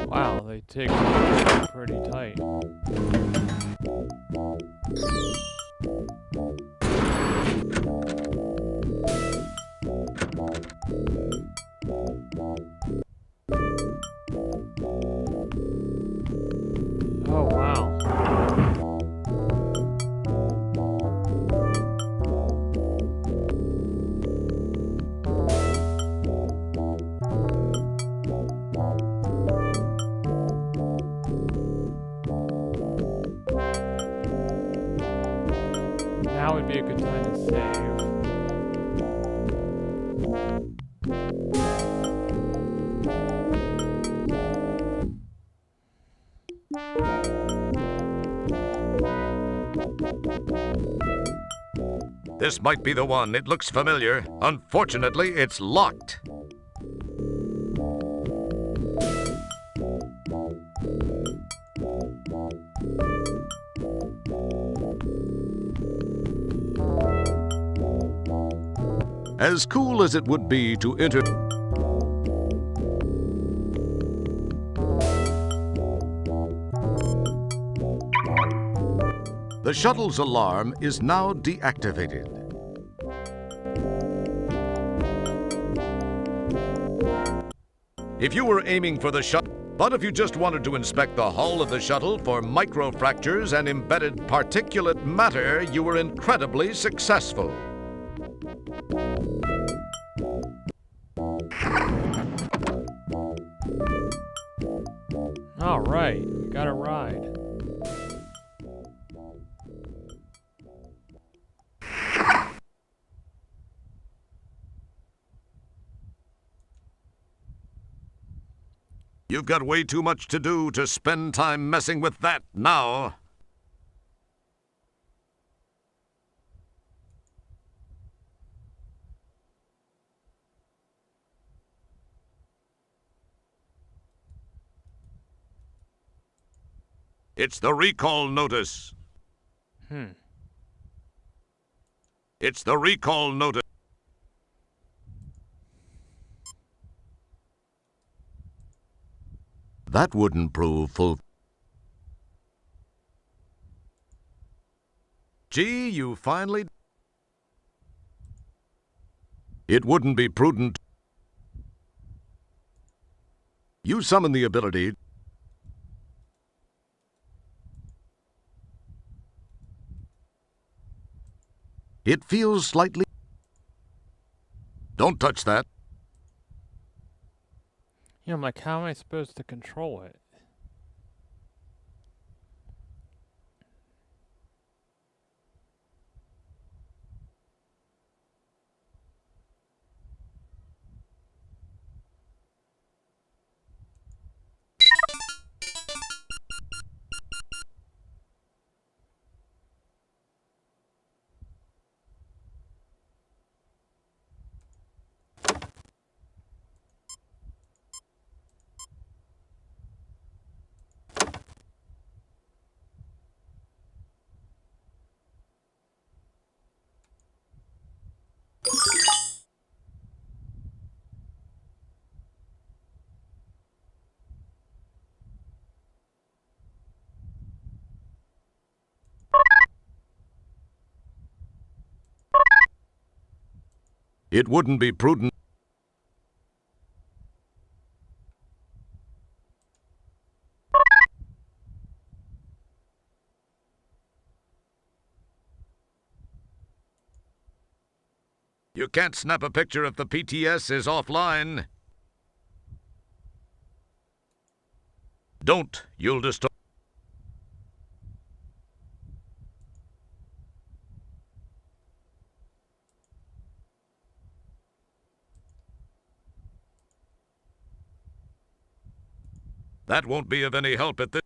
Wow, they take pretty tight. Oh, wow. Now would be a good time to save. This might be the one. It looks familiar. Unfortunately, it's locked. As cool as it would be to enter... The shuttle's alarm is now deactivated. If you were aiming for the shuttle... But if you just wanted to inspect the hull of the shuttle for microfractures and embedded particulate matter, you were incredibly successful. All right, we got a ride. You've got way too much to do to spend time messing with that now. It's the recall notice. It's the recall notice. That wouldn't prove full. Gee, you finally... It wouldn't be prudent. You summon the ability. It feels slightly... Don't touch that. Yeah, I'm like, how am I supposed to control it? It wouldn't be prudent. You can't snap a picture if the PTS is offline. Don't. You'll destroy... That won't be of any help at this...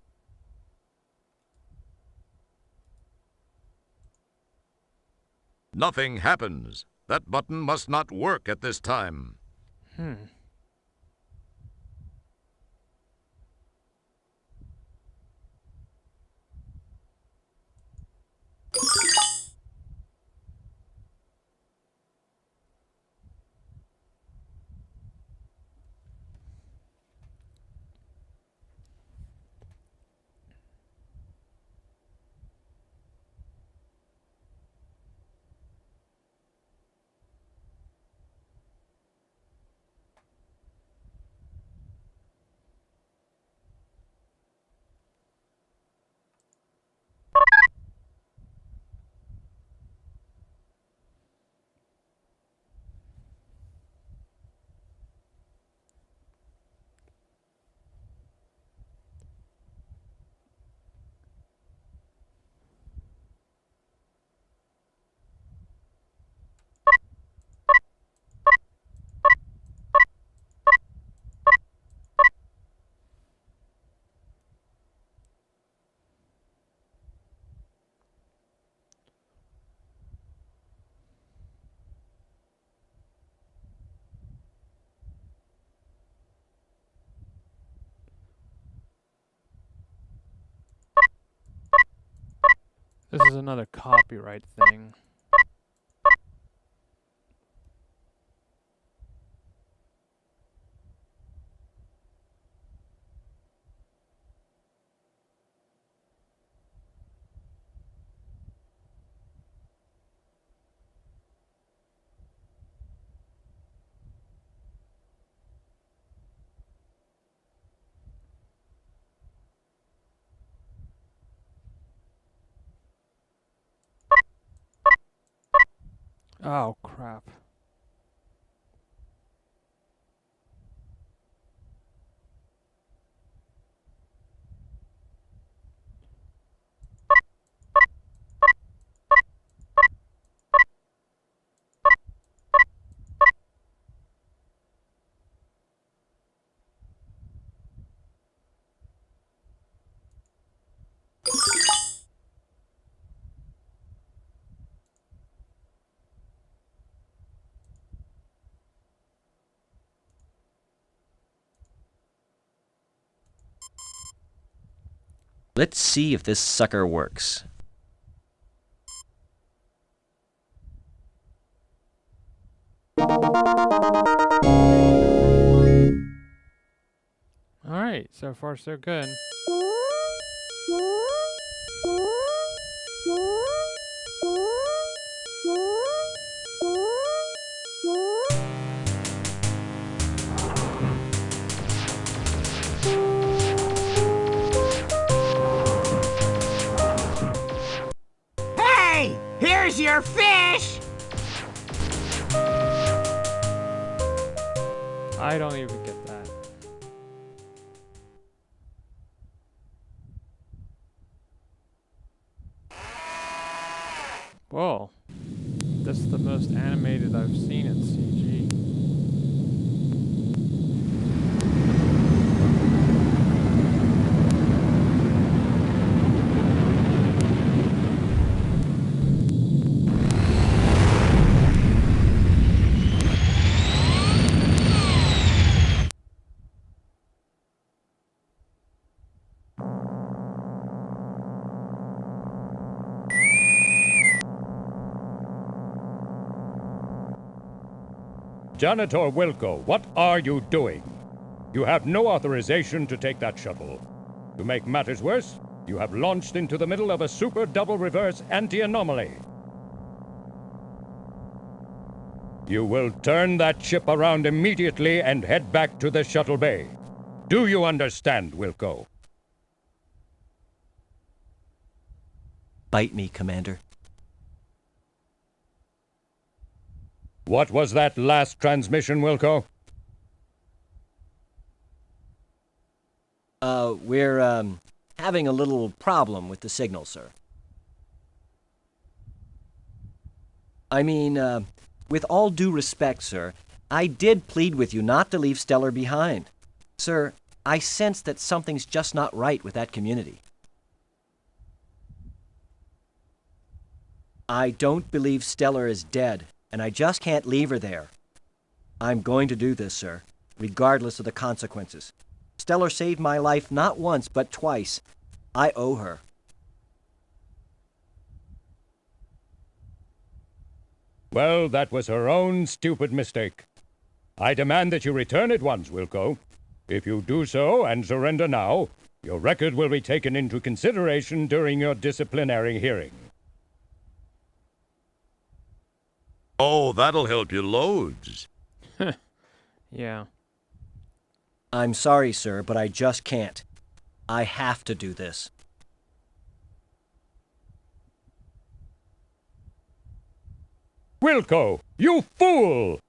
Nothing happens. That button must not work at this time. This is another copyright thing. Oh, crap. Let's see if this sucker works. Alright, so far so good. Hey! Here's your fish! I don't even get that. Whoa. This is the most animated I've seen in CG. Janitor Wilco, what are you doing? You have no authorization to take that shuttle. To make matters worse, you have launched into the middle of a super double reverse anti-anomaly. You will turn that ship around immediately and head back to the shuttle bay. Do you understand, Wilco? Bite me, Commander. What was that last transmission, Wilco? We're having a little problem with the signal, sir. I mean, with all due respect, sir, I did plead with you not to leave Stellar behind. Sir, I sense that something's just not right with that community. I don't believe Stellar is dead, and I just can't leave her there. I'm going to do this, sir, regardless of the consequences. Stellar saved my life not once, but twice. I owe her. Well, that was her own stupid mistake. I demand that you return at once, Wilco. If you do so and surrender now, your record will be taken into consideration during your disciplinary hearing. Oh, that'll help you loads. Yeah. I'm sorry, sir, but I just can't. I have to do this. Wilco, you fool!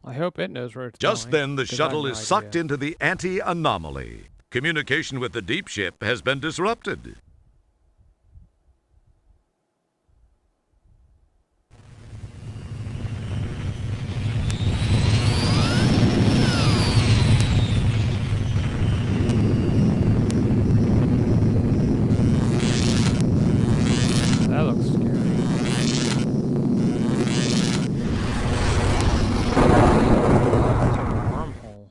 I hope it knows where it's Just going. then, the 'cause I have shuttle no is sucked idea. into the anti-anomaly. Communication with the deep ship has been disrupted. That looks scary. It's like a wormhole.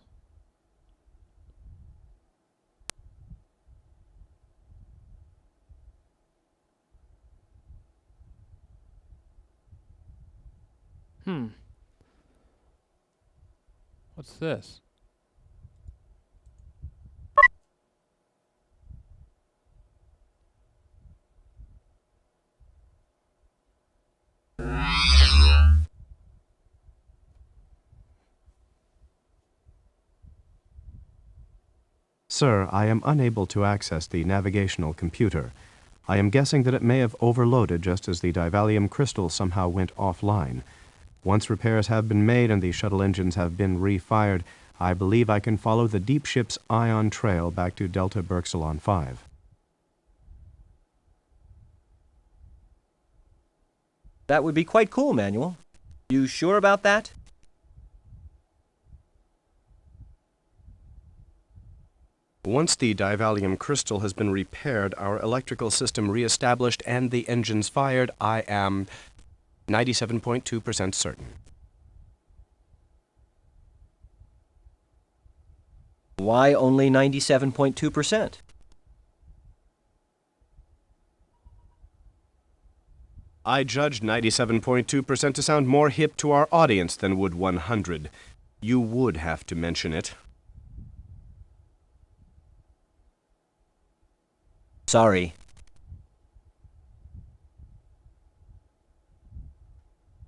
What's this? Sir, I am unable to access the navigational computer. I am guessing that it may have overloaded just as the divalium crystal somehow went offline. Once repairs have been made and the shuttle engines have been refired, I believe I can follow the deep ship's ion trail back to Delta Berxilon 5. That would be quite cool, Manuel. You sure about that? Once the divalium crystal has been repaired, our electrical system reestablished, and the engines fired, I am 97.2% certain. Why only 97.2%? I judged 97.2% to sound more hip to our audience than would 100. You would have to mention it. Sorry.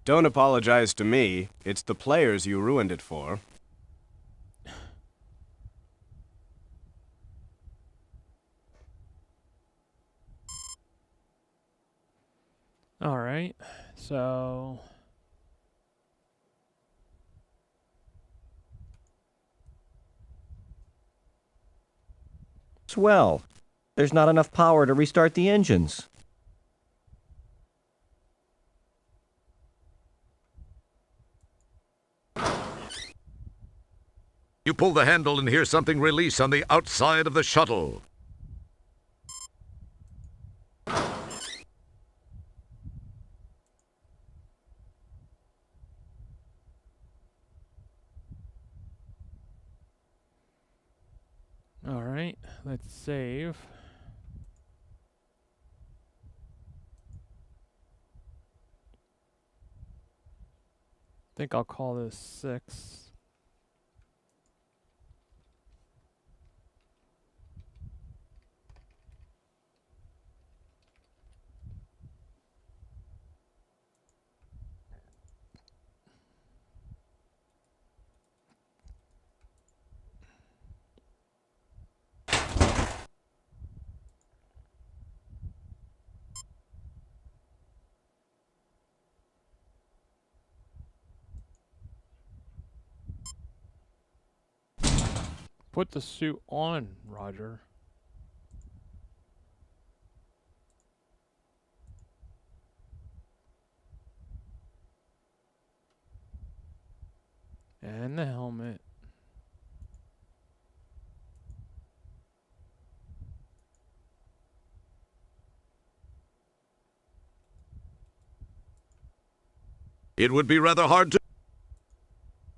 Don't apologize to me. It's the players you ruined it for. All right, so Swell. There's not enough power to restart the engines. You pull the handle and hear something release on the outside of the shuttle. all right, let's save. I think I'll call this 6. Put the suit on, Roger. And the helmet. It would be rather hard to...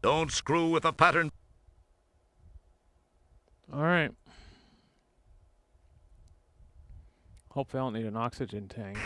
Don't screw with a pattern. All right. Hopefully I don't need an oxygen tank.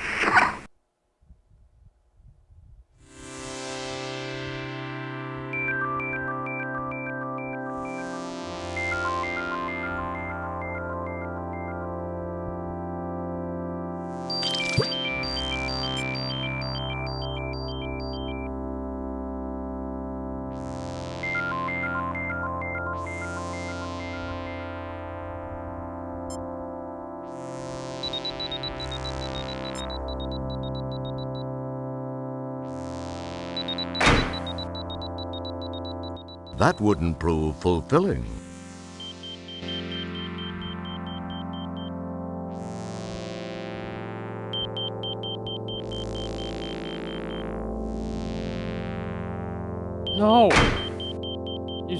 That wouldn't prove fulfilling. No! You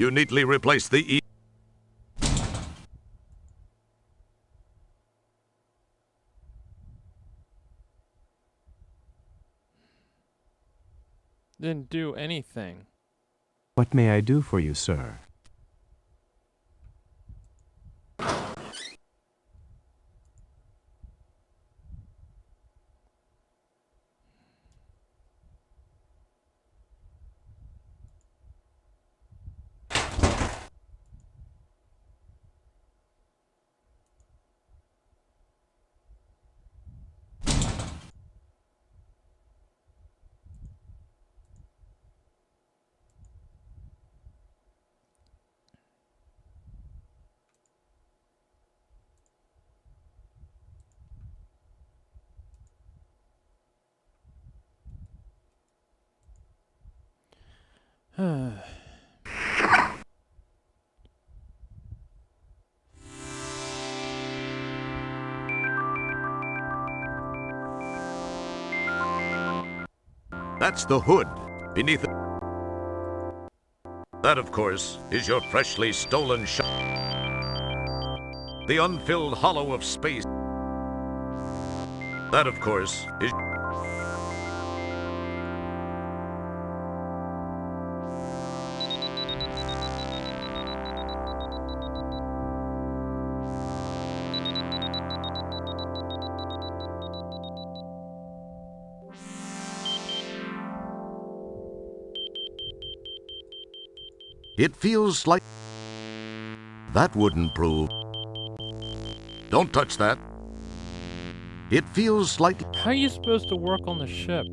You neatly replace the E. didn't do anything. What may I do for you, sir? That's the hood. Beneath it. That, of course, is your freshly stolen ship. The unfilled hollow of space. That, of course, is... It feels like... That wouldn't prove. Don't touch that. It feels slightly... How are you supposed to work on the ship?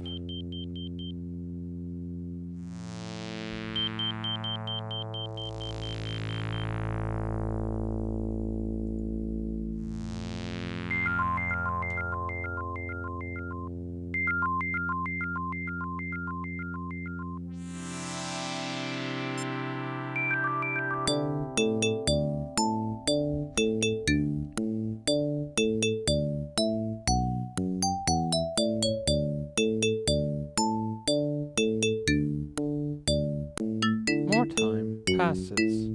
More time passes.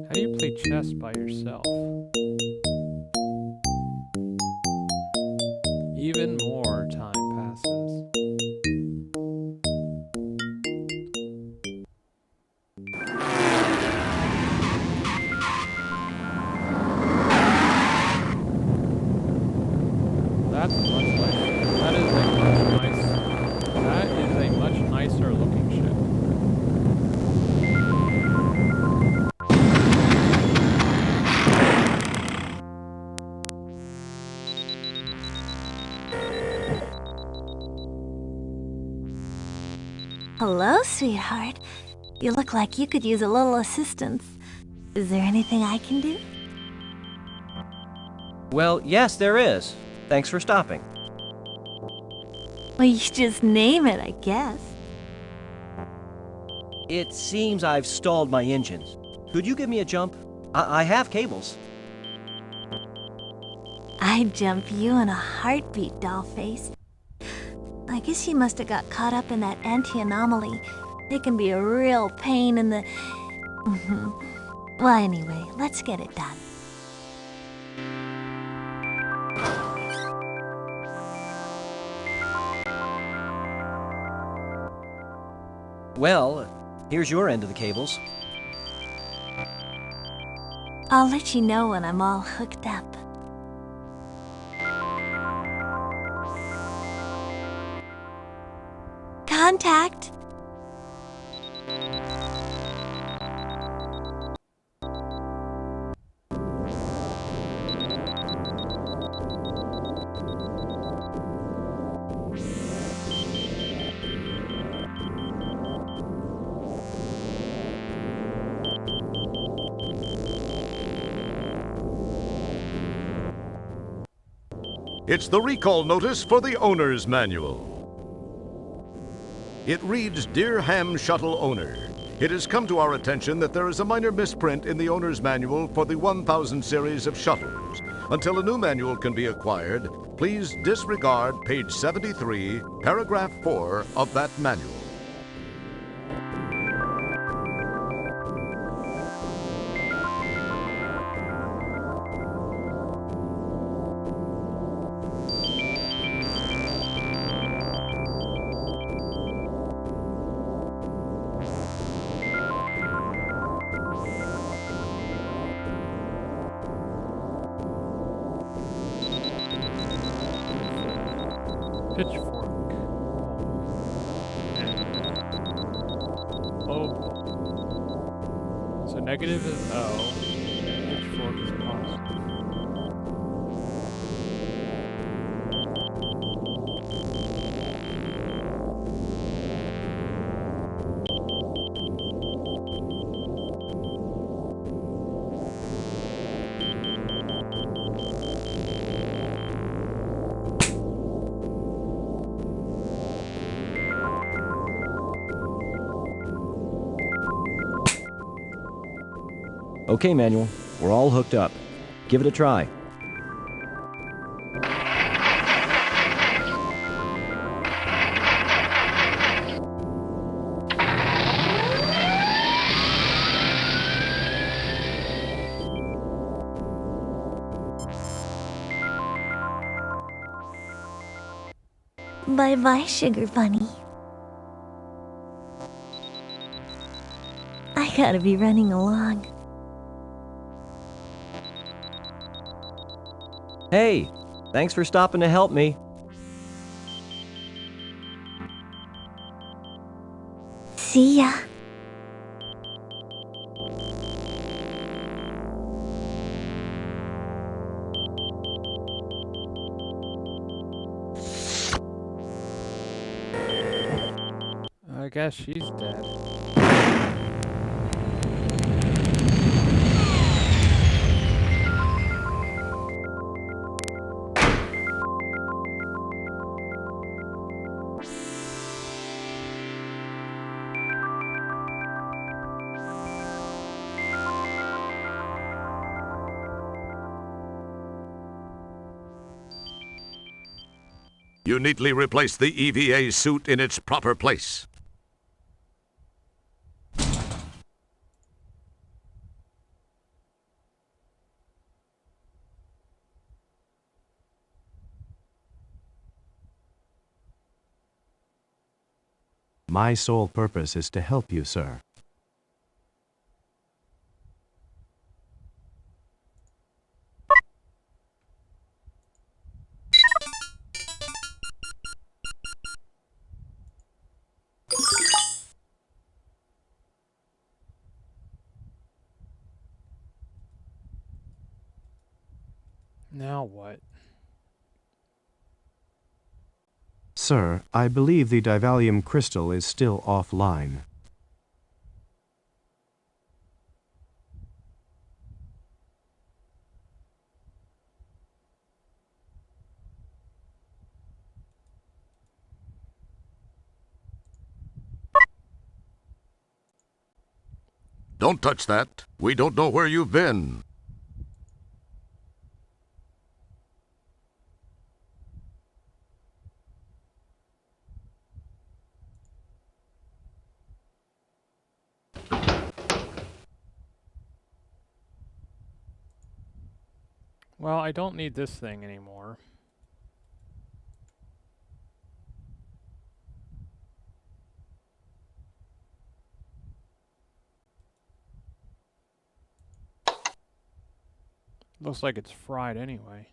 How do you play chess by yourself? Even more time passes. That's much nicer. That is a much nice. That is a much nicer looking ship. Hello, sweetheart. You look like you could use a little assistance. Is there anything I can do? Well, yes, there is. Thanks for stopping. Well, you just name it, I guess. It seems I've stalled my engines. Could you give me a jump? I have cables. I'd jump you in a heartbeat, dollface. I guess you must have got caught up in that anti-anomaly. It can be a real pain in the... Well, anyway, let's get it done. Well, here's your end of the cables. I'll let you know when I'm all hooked up. Contact! It's the recall notice for the owner's manual. It reads, Dear Ham Shuttle Owner, it has come to our attention that there is a minor misprint in the owner's manual for the 1000 series of shuttles. Until a new manual can be acquired, please disregard page 73, paragraph 4 of that manual. Pitchfork. Oh. So negative is O. Pitchfork is positive. Okay, Manual. We're all hooked up. Give it a try. Bye-bye, Sugar Bunny. I gotta be running along. Hey, thanks for stopping to help me. See ya. I guess she's dead. You neatly replace the EVA suit in its proper place. My sole purpose is to help you, sir. Now what? Sir, I believe the divalium crystal is still offline. Don't touch that. We don't know where you've been. Well, I don't need this thing anymore. Looks like it's fried anyway.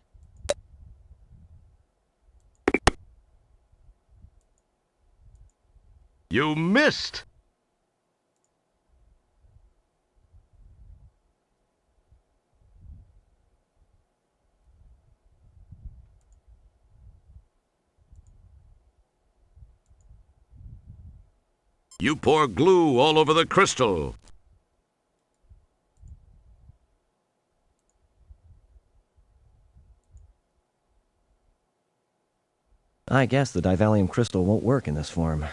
You missed! You pour glue all over the crystal. I guess the divalium crystal won't work in this form.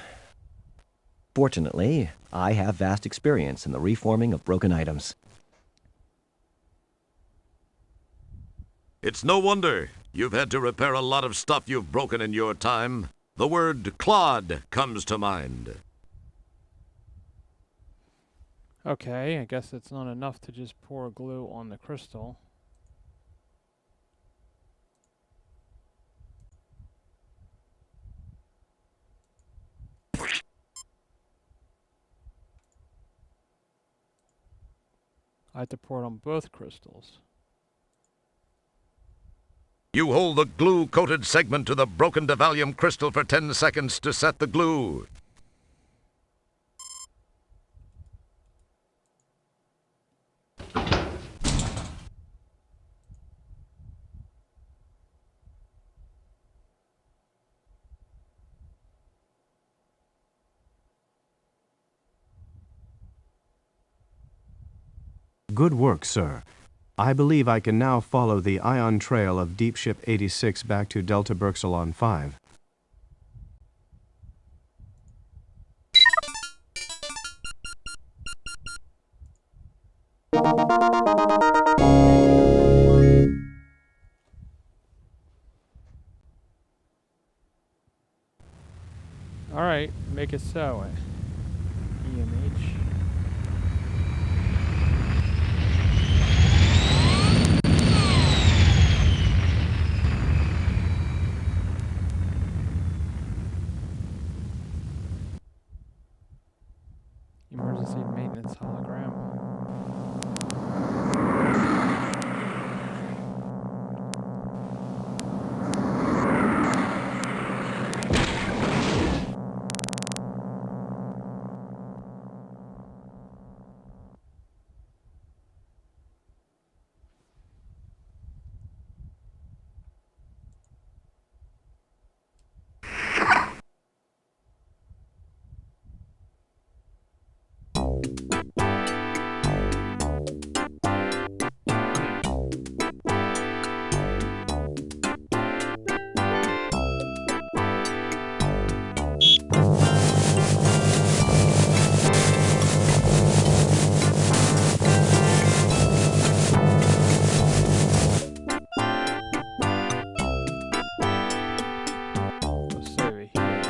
Fortunately, I have vast experience in the reforming of broken items. It's no wonder. You've had to repair a lot of stuff you've broken in your time. The word clod comes to mind. Okay, I guess it's not enough to just pour glue on the crystal. I have to pour it on both crystals. You hold the glue-coated segment to the broken divalium crystal for 10 seconds to set the glue. Good work, sir. I believe I can now follow the ion trail of Deep Ship 86 back to Delta Berxalon 5. Alright, make it so. EMH. emergency maintenance hologram. Let's save it here.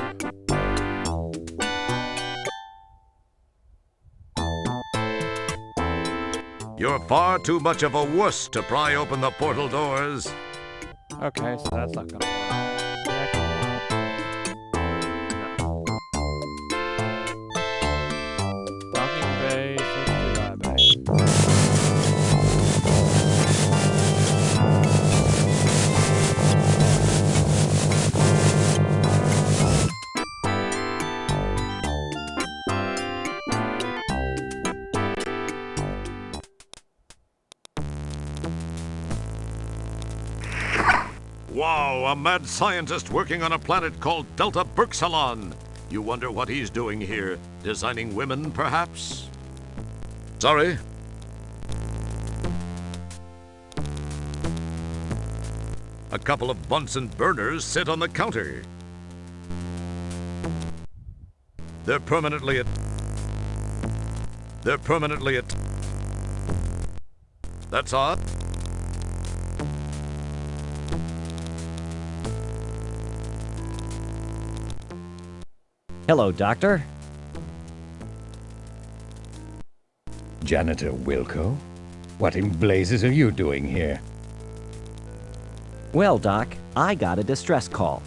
You're far too much of a wuss to pry open the portal doors. Okay, so that's not gonna work. Heck no. Docking bay, let's do that bay. Wow, a mad scientist working on a planet called Delta Berxalon. You wonder what he's doing here? Designing women, perhaps? Sorry? A couple of Bunsen burners sit on the counter. They're permanently at... That's odd. Hello, Doctor. Janitor Wilco? What in blazes are you doing here? Well, Doc, I got a distress call.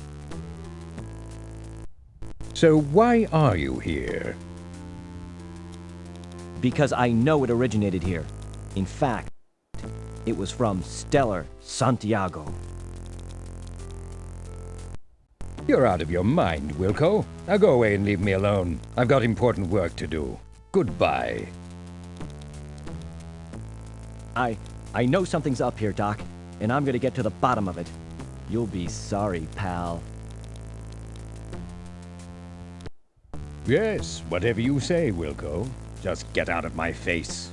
So why are you here? Because I know it originated here. In fact, it was from Stellar Santiago. You're out of your mind, Wilco. Now go away and leave me alone. I've got important work to do. Goodbye. I know something's up here, Doc, and I'm gonna get to the bottom of it. You'll be sorry, pal. Yes, whatever you say, Wilco. Just get out of my face.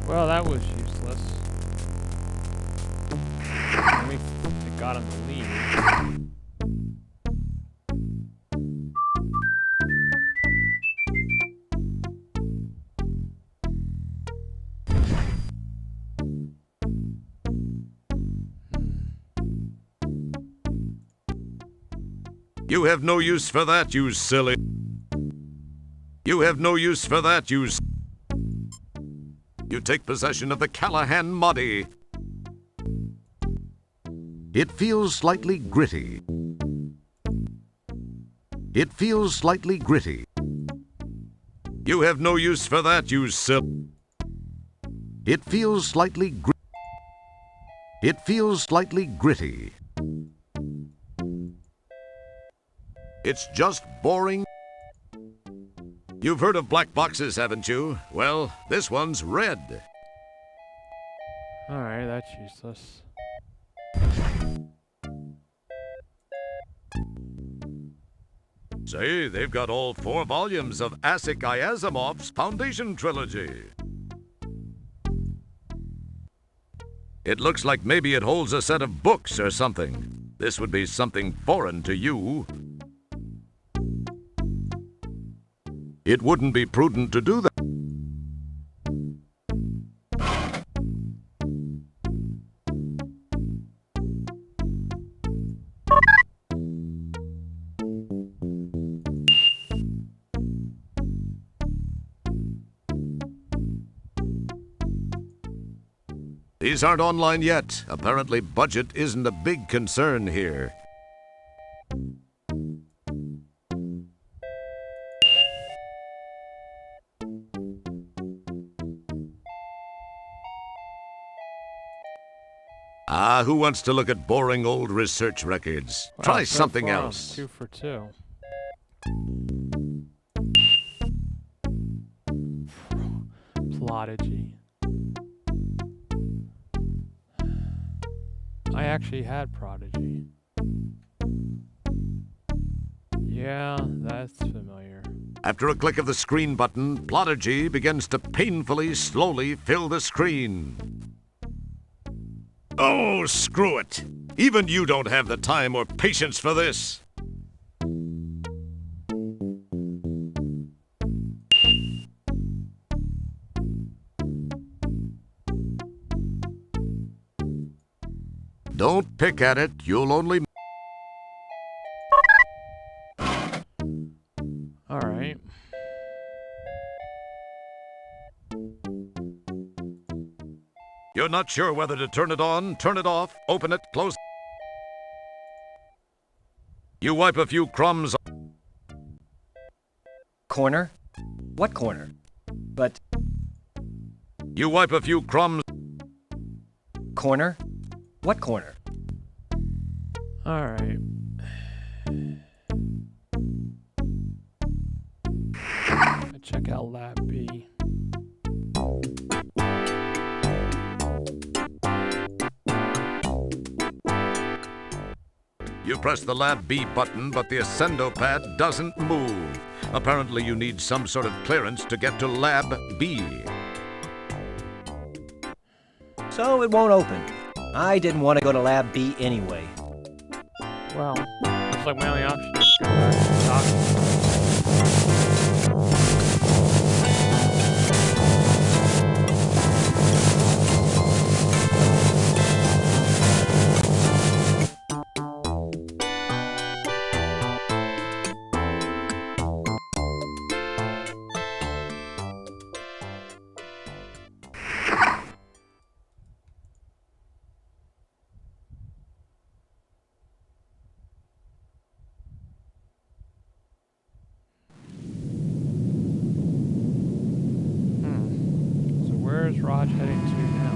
Well, that was useless. At least it got him to leave. You have no use for that, you silly... You have no use for that, you... You take possession of the Callahan Muddy. It feels slightly gritty. It feels slightly gritty. You have no use for that, you silly... It feels slightly gritty. It feels slightly gritty. It's just boring. You've heard of black boxes, haven't you? Well, this one's red. Alright, that's useless. Say, they've got all 4 volumes of Asik Ayazamov's Foundation Trilogy. It looks like maybe it holds a set of books or something. This would be something foreign to you. It wouldn't be prudent to do that. These aren't online yet. Apparently, budget isn't a big concern here. Ah, who wants to look at boring old research records? Wow, Try so something far I'm else. 2 for 2. Prodigy. I actually had Prodigy. Yeah, that's familiar. After a click of the screen button, Prodigy begins to painfully, slowly fill the screen. Oh, screw it. Even you don't have the time or patience for this. Don't pick at it. You'll only... Alright. You're not sure whether to turn it on, turn it off, open it, close... You wipe a few crumbs... Corner? What corner? But... You wipe a few crumbs... Corner? What corner? Alright. Check out Lab B. You press the Lab B button, but the Ascendo pad doesn't move. Apparently you need some sort of clearance to get to Lab B. So it won't open. I didn't want to go to Lab B anyway. Well, looks like my only option is to go back to the doctor. Where's Raj heading to now?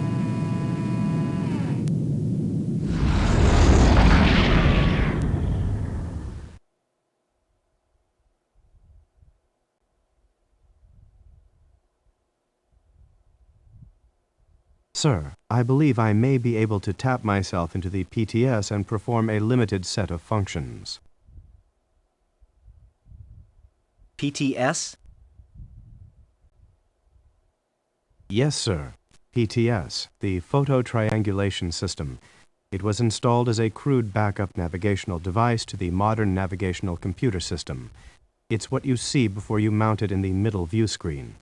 Sir, I believe I may be able to tap myself into the PTS and perform a limited set of functions. PTS? Yes, sir. PTS, the Photo Triangulation System. It was installed as a crude backup navigational device to the modern navigational computer system. It's what you see before you mount it in the middle view screen.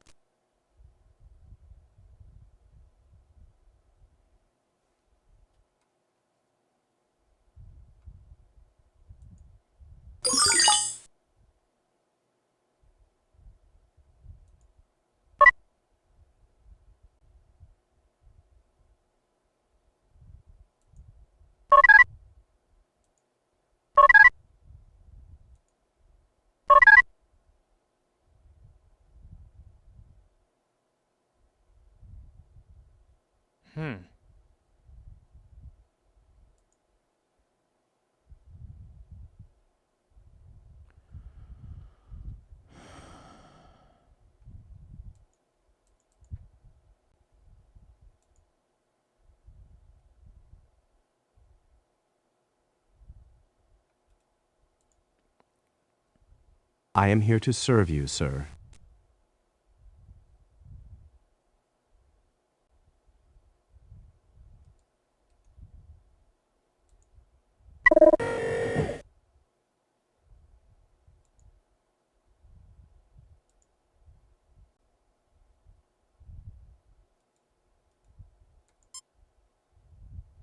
I am here to serve you, sir.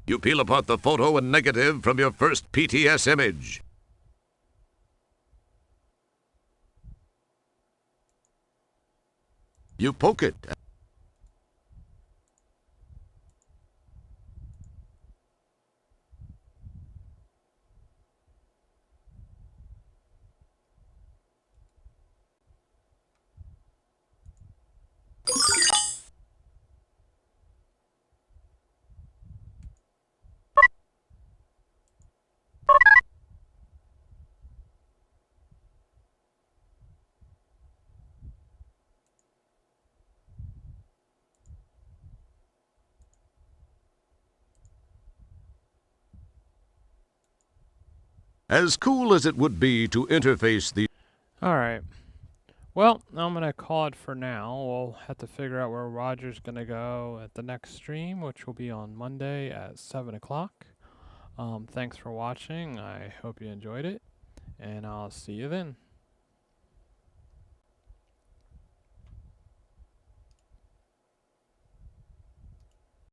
You peel apart the photo and negative from your first PTS image. You poke it. As cool as it would be to interface the Alright. Well, I'm going to call it for now. We'll have to figure out where Roger's going to go at the next stream, which will be on Monday at 7 o'clock. Thanks for watching. I hope you enjoyed it, and I'll see you then.